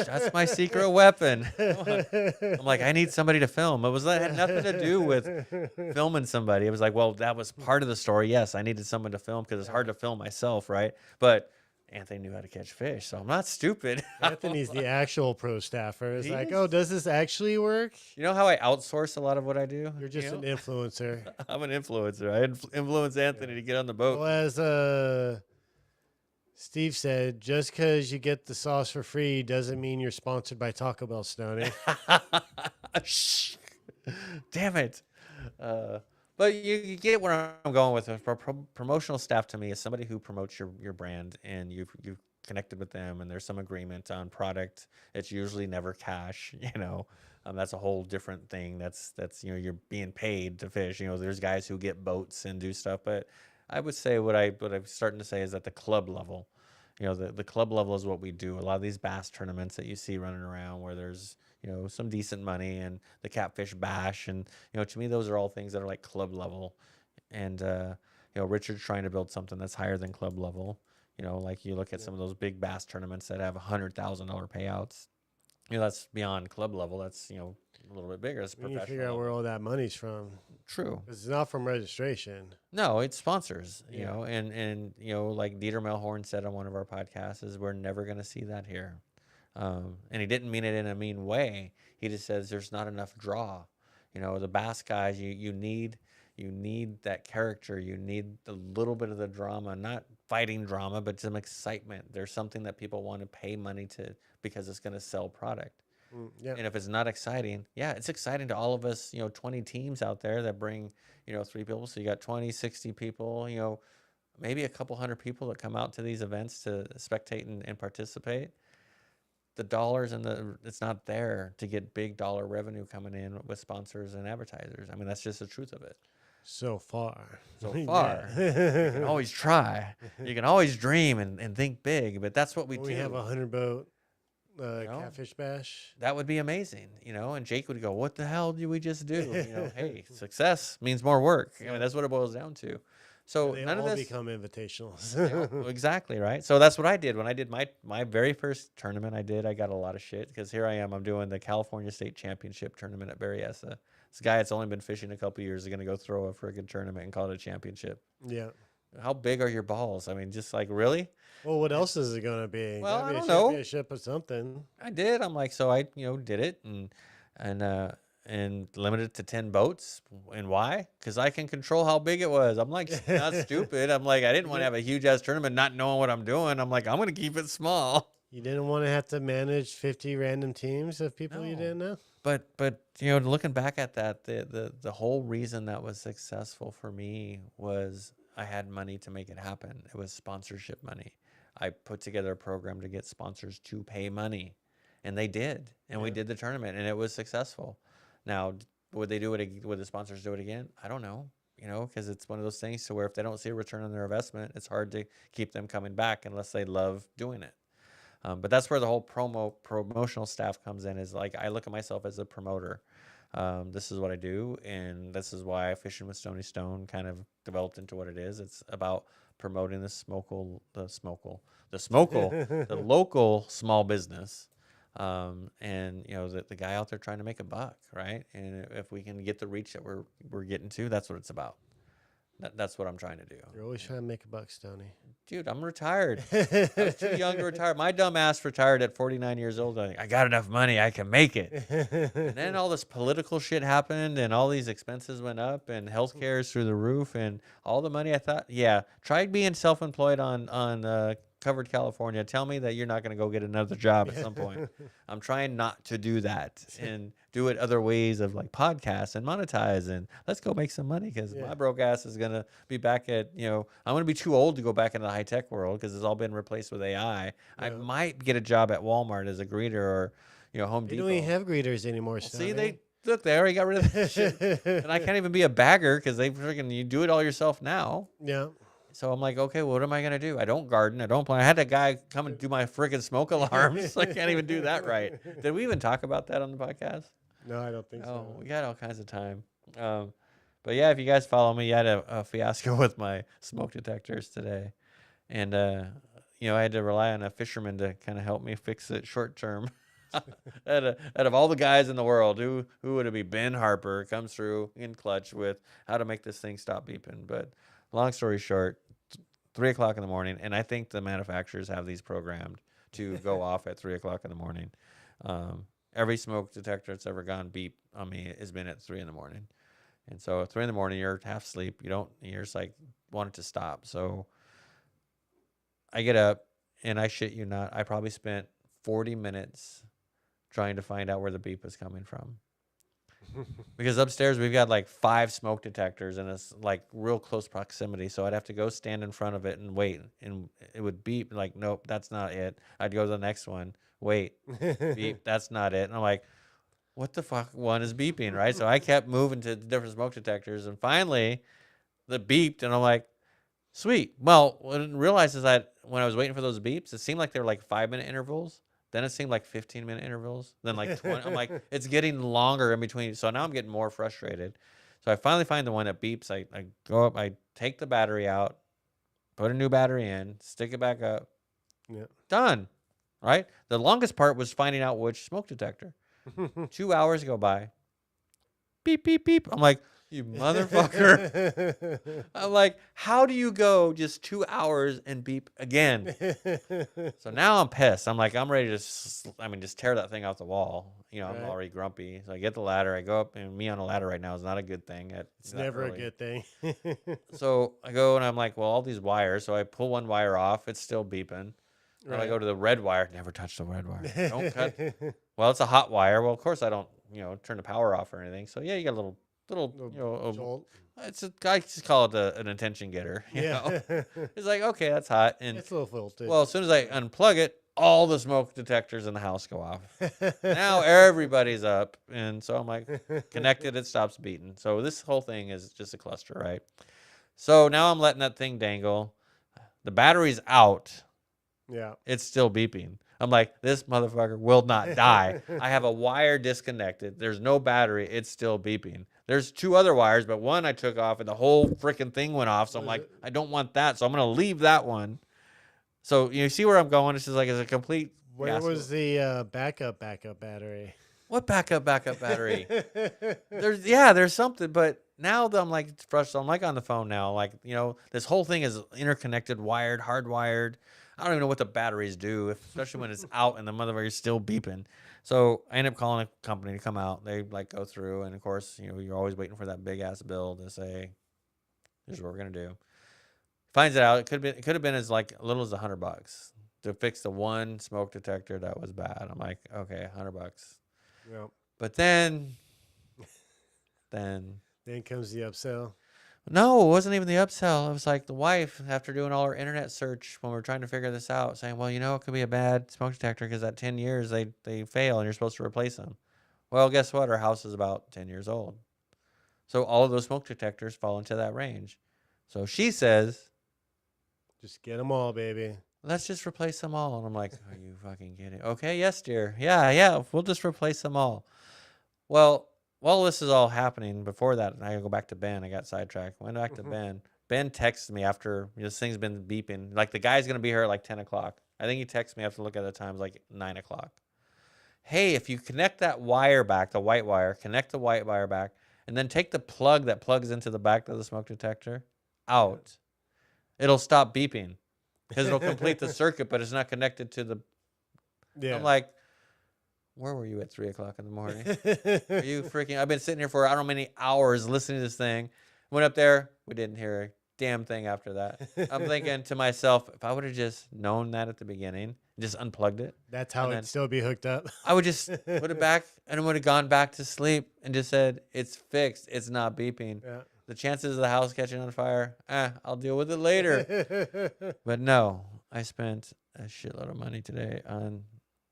S2: That's my secret weapon. I'm like, I need somebody to film. It had nothing to do with filming somebody. It was like, well, that was part of the story. Yes, I needed someone to film, because it's hard to film myself, right? But Anthony knew how to catch fish, so I'm not stupid.
S5: Anthony's the actual pro staffer. It's like,
S2: is.
S5: oh, does this actually work?
S2: You know how I outsource a lot of what I do?
S5: You're just an influencer.
S2: I'm an influencer. I influence Anthony to get on the boat.
S5: Well, as Steve said, just because you get the sauce for free doesn't mean you're sponsored by Taco Bell, Stoney.
S2: Shh. Damn it. But you get where I'm going with it. Promotional staff to me is somebody who promotes your brand, and you've connected with them, and there's some agreement on product. It's usually never cash, that's a whole different thing. That's you're being paid to fish. There's guys who get boats and do stuff, but I would say what I'm starting to say is at the club level. The club level is what we do. A lot of these bass tournaments that you see running around where there's some decent money, and the Catfish Bash, and to me those are all things that are like club level. And Richard's trying to build something that's higher than club level. Like you look at some of those big bass tournaments that have $100,000 payouts. That's beyond club level. That's a little bit bigger. It's
S5: You need to
S2: professional.
S5: figure out where all that money's from.
S2: True.
S5: It's not from registration.
S2: No, it's sponsors,
S5: Yeah.
S2: And like Dieter Melhorn said on one of our podcasts, is we're never going to see that here. And he didn't mean it in a mean way. He just says there's not enough draw. The bass guys, you need that character. You need a little bit of the drama, not fighting drama, but some excitement. There's something that people want to pay money to, because it's going to sell product.
S5: Yeah.
S2: And if it's not exciting, yeah, it's exciting to all of us, 20 teams out there that bring, 3 people. So you got 20, 60 people, maybe a couple hundred people that come out to these events to spectate and participate. The dollars and it's not there to get big dollar revenue coming in with sponsors and advertisers. I mean, that's just the truth of it.
S5: So far.
S2: So far, you can always try. You can always dream and think big, but that's what we do.
S5: We have a 100-boat
S2: know?
S5: Catfish Bash.
S2: That would be amazing, and Jake would go, "What the hell did we just do?" Hey, success means more work. I mean, that's what it boils down to. So
S5: They
S2: none
S5: all
S2: of this
S5: become invitationals.
S2: Well, exactly right. So that's what I did when I did my very first tournament. I got a lot of shit because here I am. I'm doing the California State Championship tournament at Berryessa. This guy that's only been fishing a couple years is going to go throw a friggin' tournament and call it a championship.
S5: Yeah.
S2: How big are your balls? I mean, just like, really?
S5: Well, what else is it going to be?
S2: Well,
S5: Gotta be
S2: I
S5: a
S2: don't know.
S5: championship or something.
S2: I did. I'm like, so I, did it and limited it to 10 boats. And why? Because I can control how big it was. I'm like, not stupid. I'm like, I didn't want to have a huge ass tournament not knowing what I'm doing. I'm like, I'm going to keep it small.
S5: You didn't want to have to manage 50 random teams of people you
S2: No.
S5: didn't know?
S2: But looking back at that, the whole reason that was successful for me was I had money to make it happen. It was sponsorship money. I put together a program to get sponsors to pay money, and they did. And we did the tournament, and it was successful. Now, would they do it? Would the sponsors do it again? I don't know. Because it's one of those things to where if they don't see a return on their investment, it's hard to keep them coming back unless they love doing it. But that's where the whole promotional staff comes in. Is like I look at myself as a promoter. This is what I do, and this is why Fishing with Stoney Stone kind of developed into what it is. It's about promoting the local small business, and the guy out there trying to make a buck, right? And if we can get the reach that we're getting to, that's what it's about. That's what I'm trying to do.
S5: You're always trying to make a buck, Stoney.
S2: Dude, I'm retired. I was too young to retire. My dumb ass retired at 49 years old. I got enough money. I can make it. And then all this political shit happened and all these expenses went up and healthcare is through the roof and all the money I thought, try being self-employed on covered California. Tell me that you're not going to go get another job at some point. I'm trying not to do that and do it other ways of like podcasts and monetize and let's go make some money because my broke ass is going to be back at, I'm going to be too old to go back into the high tech world because it's all been replaced with AI. Yeah. I might get a job at Walmart as a greeter or, Home Depot.
S5: They don't even have greeters anymore,
S2: See, they already got rid of that shit. And I can't even be a bagger because you do it all yourself now.
S5: Yeah.
S2: So I'm like, okay, what am I going to do? I don't garden. I don't plant. I had a guy come and do my freaking smoke alarms. So I can't even do that right. Did we even talk about that on the podcast?
S5: No, I don't think so.
S2: Oh, we got all kinds of time. But yeah, if you guys follow me, I had a fiasco with my smoke detectors today. And, I had to rely on a fisherman to kind of help me fix it short term. out of all the guys in the world, who would it be? Ben Harper comes through in clutch with how to make this thing stop beeping. But long story short, 3 o'clock in the morning, and I think the manufacturers have these programmed to go off at 3 o'clock in the morning. Every smoke detector that's ever gone beep on me has been at 3 in the morning. And so at 3 in the morning, you're half asleep. You're just like, want it to stop. So I get up, and I shit you not, I probably spent 40 minutes trying to find out where the beep was coming from. Because upstairs we've got like 5 smoke detectors and it's like real close proximity. So I'd have to go stand in front of it and wait, and it would beep like, nope, that's not it. I'd go to the next one, wait, beep, that's not it. And I'm like, what the fuck one is beeping, right? So I kept moving to different smoke detectors, and finally the beeped, and I'm like, sweet. Well, what I didn't realize is that when I was waiting for those beeps, it seemed like they were like 5-minute intervals. Then it seemed like 15-minute intervals. Then like 20. I'm like, it's getting longer in between. So now I'm getting more frustrated. So I finally find the one that beeps. I go up, I take the battery out, put a new battery in, stick it back up.
S5: Yeah.
S2: Done. Right? The longest part was finding out which smoke detector. 2 hours go by. Beep, beep, beep. I'm like, you motherfucker. I'm like, how do you go just 2 hours and beep again? So now I'm pissed. I'm like, I'm ready to just tear that thing off the wall. I'm already grumpy. So I get the ladder. I go up, and me on a ladder right now is not a good thing.
S5: It's never a good thing.
S2: So I go, and I'm like, well, all these wires. So I pull one wire off. It's still beeping. Or I
S5: Right.
S2: go to the red wire. Never touch the red wire. Don't cut. Well, it's a hot wire. Well, of course I don't, turn the power off or anything. So yeah, you got a little,
S5: Jolt.
S2: I just call it an attention getter. You know, it's like, okay, that's hot. And
S5: It's a little voltage.
S2: well, as soon as I unplug it, all the smoke detectors in the house go off. Now everybody's up, and so I'm like, connected. It stops beating. So this whole thing is just a cluster, right? So now I'm letting that thing dangle. The battery's out.
S5: Yeah.
S2: It's still beeping. I'm like, this motherfucker will not die. I have a wire disconnected. There's no battery. It's still beeping. There's 2 other wires, but one I took off and the whole freaking thing went off. So I'm like, I don't want that. So I'm going to leave that one. So you see where I'm going? It's just like, it's a complete.
S5: Where was the backup battery?
S2: What backup battery? There's something, but now that I'm like frustrated, I'm like on the phone now. Like, this whole thing is interconnected, wired, hardwired. I don't even know what the batteries do, especially when it's out and the motherfucker's still beeping. So I end up calling a company to come out. They like go through, and of course, you're always waiting for that big ass bill to say, "Here's what we're gonna do." Finds it out. It could have been as like little as $100 to fix the one smoke detector that was bad. I'm like, okay, $100.
S5: Yep.
S2: But then
S5: Then comes the upsell.
S2: no, it wasn't even the upsell. It was like the wife, after doing all her internet search when we were trying to figure this out, saying, well, it could be a bad smoke detector because at 10 years they fail and you're supposed to replace them. Well, guess what? Our house is about 10 years old. So all of those smoke detectors fall into that range. So she says,
S5: just get them all, baby.
S2: let's just replace them all. And I'm like, are you fucking kidding? Okay, yes, dear. Yeah, we'll just replace them all. Well, while this is all happening, before that, I go back to Ben. I got sidetracked. Went back to Ben. Ben texted me after this thing's been beeping. Like, the guy's going to be here at like 10 o'clock. I think he texted me after look at the times like 9 o'clock. Hey, if you connect that wire back, the white wire, connect the white wire back, and then take the plug that plugs into the back of the smoke detector out, it'll stop beeping because it'll complete the circuit, but it's not connected to the.
S5: Yeah.
S2: I'm like, where were you at 3 o'clock in the morning? Are you freaking? I've been sitting here for I don't know how many hours listening to this thing. Went up there, we didn't hear a damn thing after that. I'm thinking to myself, if I would have just known that at the beginning, just unplugged it.
S5: That's how it'd still be hooked up.
S2: I would just put it back and I would have gone back to sleep and just said, it's fixed. It's not beeping.
S5: Yeah.
S2: The chances of the house catching on fire, I'll deal with it later. But no, I spent a shitload of money today on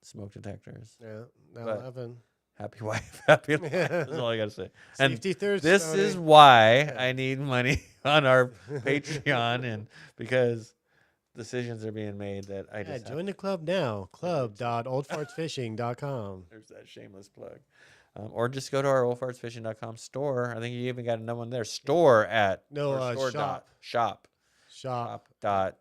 S2: smoke detectors.
S5: Yeah. Now
S2: But-
S5: 11.
S2: Happy wife, happy life. That's all I got to say. And
S5: Safety third.
S2: this
S5: Stoney.
S2: is why I need money on our Patreon, and because decisions are being made that I just
S5: join the club now. Club.oldfartsfishing.com.
S2: there's that shameless plug. Or just go to our oldfartsfishing.com store. I think you even got another one there. Store at store
S5: shop.
S2: shop
S5: Shop.
S2: dot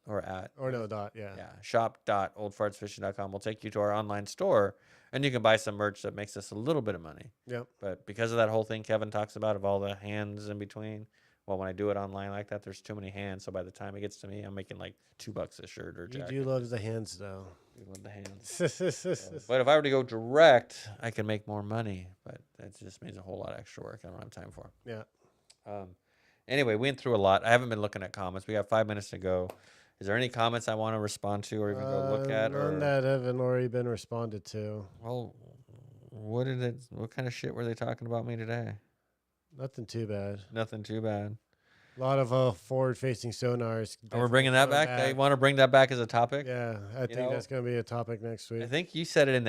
S2: or at
S5: Or no dot. Yeah.
S2: yeah shop.oldfartsfishing.com will take you to our online store, and you can buy some merch that makes us a little bit of money.
S5: Yep.
S2: But because of that whole thing Kevin talks about of all the hands in between, well, when I do it online like that, there's too many hands. So by the time it gets to me, I'm making like $2 a shirt or
S5: You
S2: jacket.
S5: do love the hands though.
S2: You love the hands.
S5: Yeah.
S2: But if I were to go direct, I can make more money. But that just means a whole lot of extra work I don't have time for. Anyway, we went through a lot. I haven't been looking at comments. We got 5 minutes to go. Is there any comments I want to respond to or even go look at?
S5: None that haven't already been responded to.
S2: Well, what kind of shit were they talking about me today?
S5: Nothing too bad.
S2: Nothing too bad.
S5: A lot of forward-facing sonars.
S2: And we're bringing that back. They want to bring that back as a topic.
S5: Yeah, I think that's going to be a topic next week.
S2: I think you said it in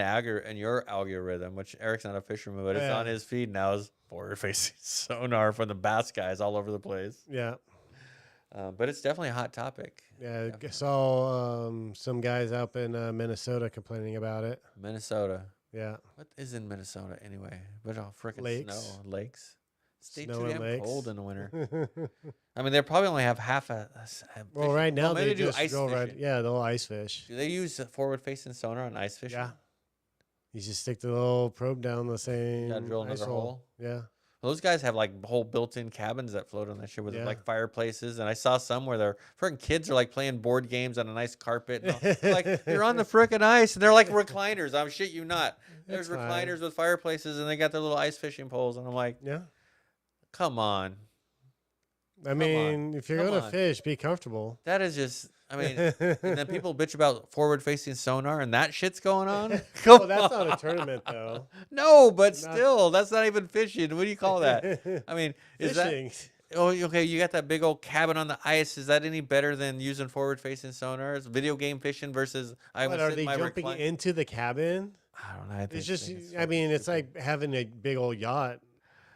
S2: your algorithm, which Eric's not a fisherman, but it's on his feed now as forward-facing sonar from the bass guys all over the place.
S5: Yeah.
S2: But it's definitely a hot topic.
S5: Yeah, I saw some guys up in Minnesota complaining about it.
S2: Minnesota.
S5: Yeah.
S2: What is in Minnesota anyway? But freaking
S5: Lakes.
S2: snow. Lakes. Stay
S5: Snow
S2: too
S5: and
S2: damn
S5: lakes.
S2: cold in the winter. I mean, they probably only have half a.
S5: Well, right now
S2: maybe
S5: they
S2: do
S5: just
S2: ice
S5: go right.
S2: fishing.
S5: Yeah, they'll ice fish.
S2: Do they use forward-facing sonar on ice fishing?
S5: Yeah. You just stick the little probe down the same.
S2: You gotta drill
S5: ice
S2: another hole.
S5: Yeah.
S2: Well, those guys have like whole built-in cabins that float on that shit with
S5: Yeah.
S2: like fireplaces, and I saw some where their freaking kids are like playing board games on a nice carpet. And like you're on the freaking ice, and they're like recliners. I'm shit you not. There's
S5: That's fine.
S2: recliners with fireplaces, and they got their little ice fishing poles, and I'm like,
S5: Yeah.
S2: come on.
S5: I mean, if you're
S2: Come
S5: going to
S2: on.
S5: fish, be comfortable.
S2: That is just, I mean, and then people bitch about forward-facing sonar and that shit's going on. Come
S5: Oh, that's not a
S2: on.
S5: tournament, though.
S2: No, but
S5: Not-
S2: still, that's not even fishing. What do you call that? I mean, is
S5: Fishing.
S2: that? Oh, okay. You got that big old cabin on the ice. Is that any better than using forward-facing sonars? Video game fishing versus I
S5: What,
S2: was
S5: are
S2: sitting
S5: they
S2: in my
S5: jumping
S2: recline.
S5: into the cabin?
S2: I don't know. I think,
S5: It's just,
S2: think it's
S5: I mean,
S2: fucking
S5: it's
S2: stupid.
S5: like having a big old yacht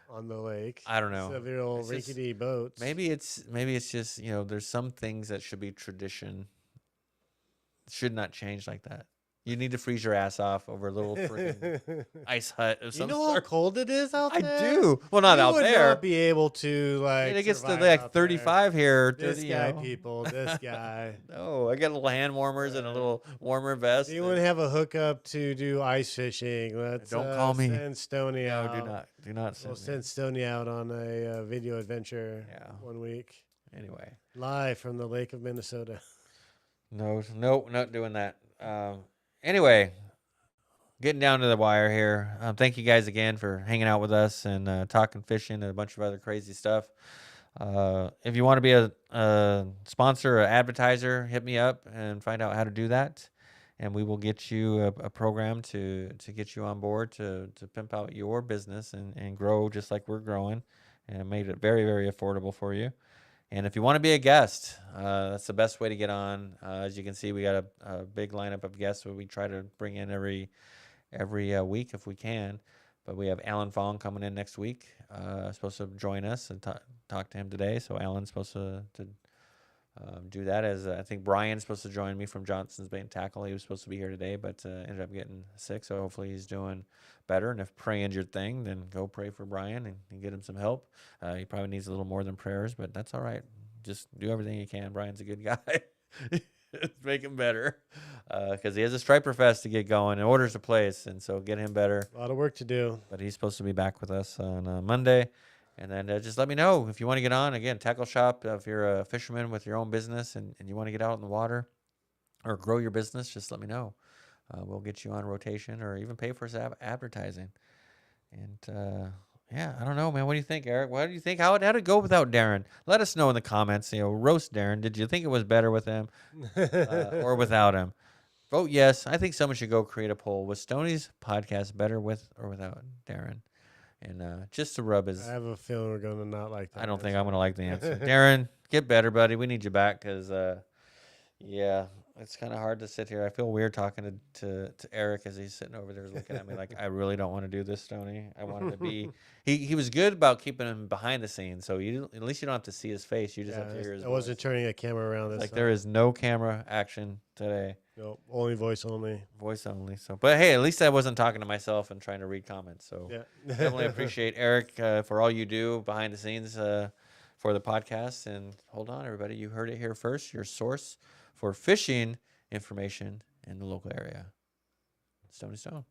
S5: on the lake.
S2: I don't know.
S5: Instead of your old
S2: It's just-
S5: rickety boats.
S2: maybe it's just there's some things that should be tradition. Should not change like that. You need to freeze your ass off over a little freaking ice hut of
S5: You
S2: some
S5: know how
S2: sort.
S5: cold it is out
S2: I
S5: there?
S2: do. Well, not
S5: You
S2: out
S5: would
S2: there.
S5: not be able to, like,
S2: It gets to
S5: survive
S2: like
S5: out there.
S2: 35 here. 30,
S5: This
S2: you
S5: guy,
S2: know.
S5: people, this guy.
S2: No, I got little hand warmers and a little warmer vest.
S5: Do you want to have a hookup to do ice fishing? Let's
S2: Don't call me.
S5: send Stoney
S2: No,
S5: out.
S2: do not send
S5: We'll
S2: me.
S5: send Stoney out on a video adventure
S2: Yeah.
S5: 1 week.
S2: Anyway,
S5: Live from the Lake of Minnesota.
S2: no, not doing that. Anyway, getting down to the wire here. Thank you guys again for hanging out with us and talking fishing and a bunch of other crazy stuff. If you want to be a sponsor or advertiser, hit me up and find out how to do that. And we will get you a program to get you on board to pimp out your business and grow just like we're growing, and made it very, very affordable for you. And if you want to be a guest, that's the best way to get on. As you can see, we got a big lineup of guests that we try to bring in every week if we can. But we have Alan Fong coming in next week, supposed to join us and talk to him today. So Alan's supposed to do that. As I think Brian's supposed to join me from Johnson's Bait and Tackle. He was supposed to be here today, but ended up getting sick. So hopefully he's doing better. And if praying's your thing, then go pray for Brian and get him some help. He probably needs a little more than prayers, but that's all right. Just do everything you can. Brian's a good guy. Make him better, because he has a striper fest to get going and orders to place, and so get him better.
S5: A lot of work to do.
S2: But he's supposed to be back with us on Monday. And then just let me know if you want to get on. Again, tackle shop, if you're a fisherman with your own business and you want to get out in the water or grow your business, just let me know. We'll get you on rotation or even pay for some advertising. And yeah, I don't know, man. What do you think, Eric? What do you think? How'd it go without Darren? Let us know in the comments. Roast Darren. Did you think it was better with him or without him? Vote yes. I think someone should go create a poll. Was Stoney's podcast better with or without Darren? And just to rub his...
S5: I have a feeling we're going to not like that.
S2: I don't think I'm going to like the answer. Darren, get better, buddy. We need you back because, yeah, it's kind of hard to sit here. I feel weird talking to Eric as he's sitting over there looking at me like, I really don't want to do this, Stoney. I wanted to be... He was good about keeping him behind the scenes, so at least you don't have to see his face. You just have to hear his
S5: I
S2: voice.
S5: wasn't turning a camera around this
S2: Like,
S5: time.
S2: there is no camera action today.
S5: Nope, only voice only.
S2: Voice only. So, but hey, at least I wasn't talking to myself and trying to read comments. So
S5: Yeah.
S2: definitely appreciate Eric for all you do behind the scenes for the podcast. And hold on, everybody, you heard it here first. Your source for fishing information in the local area, Stoney Stone.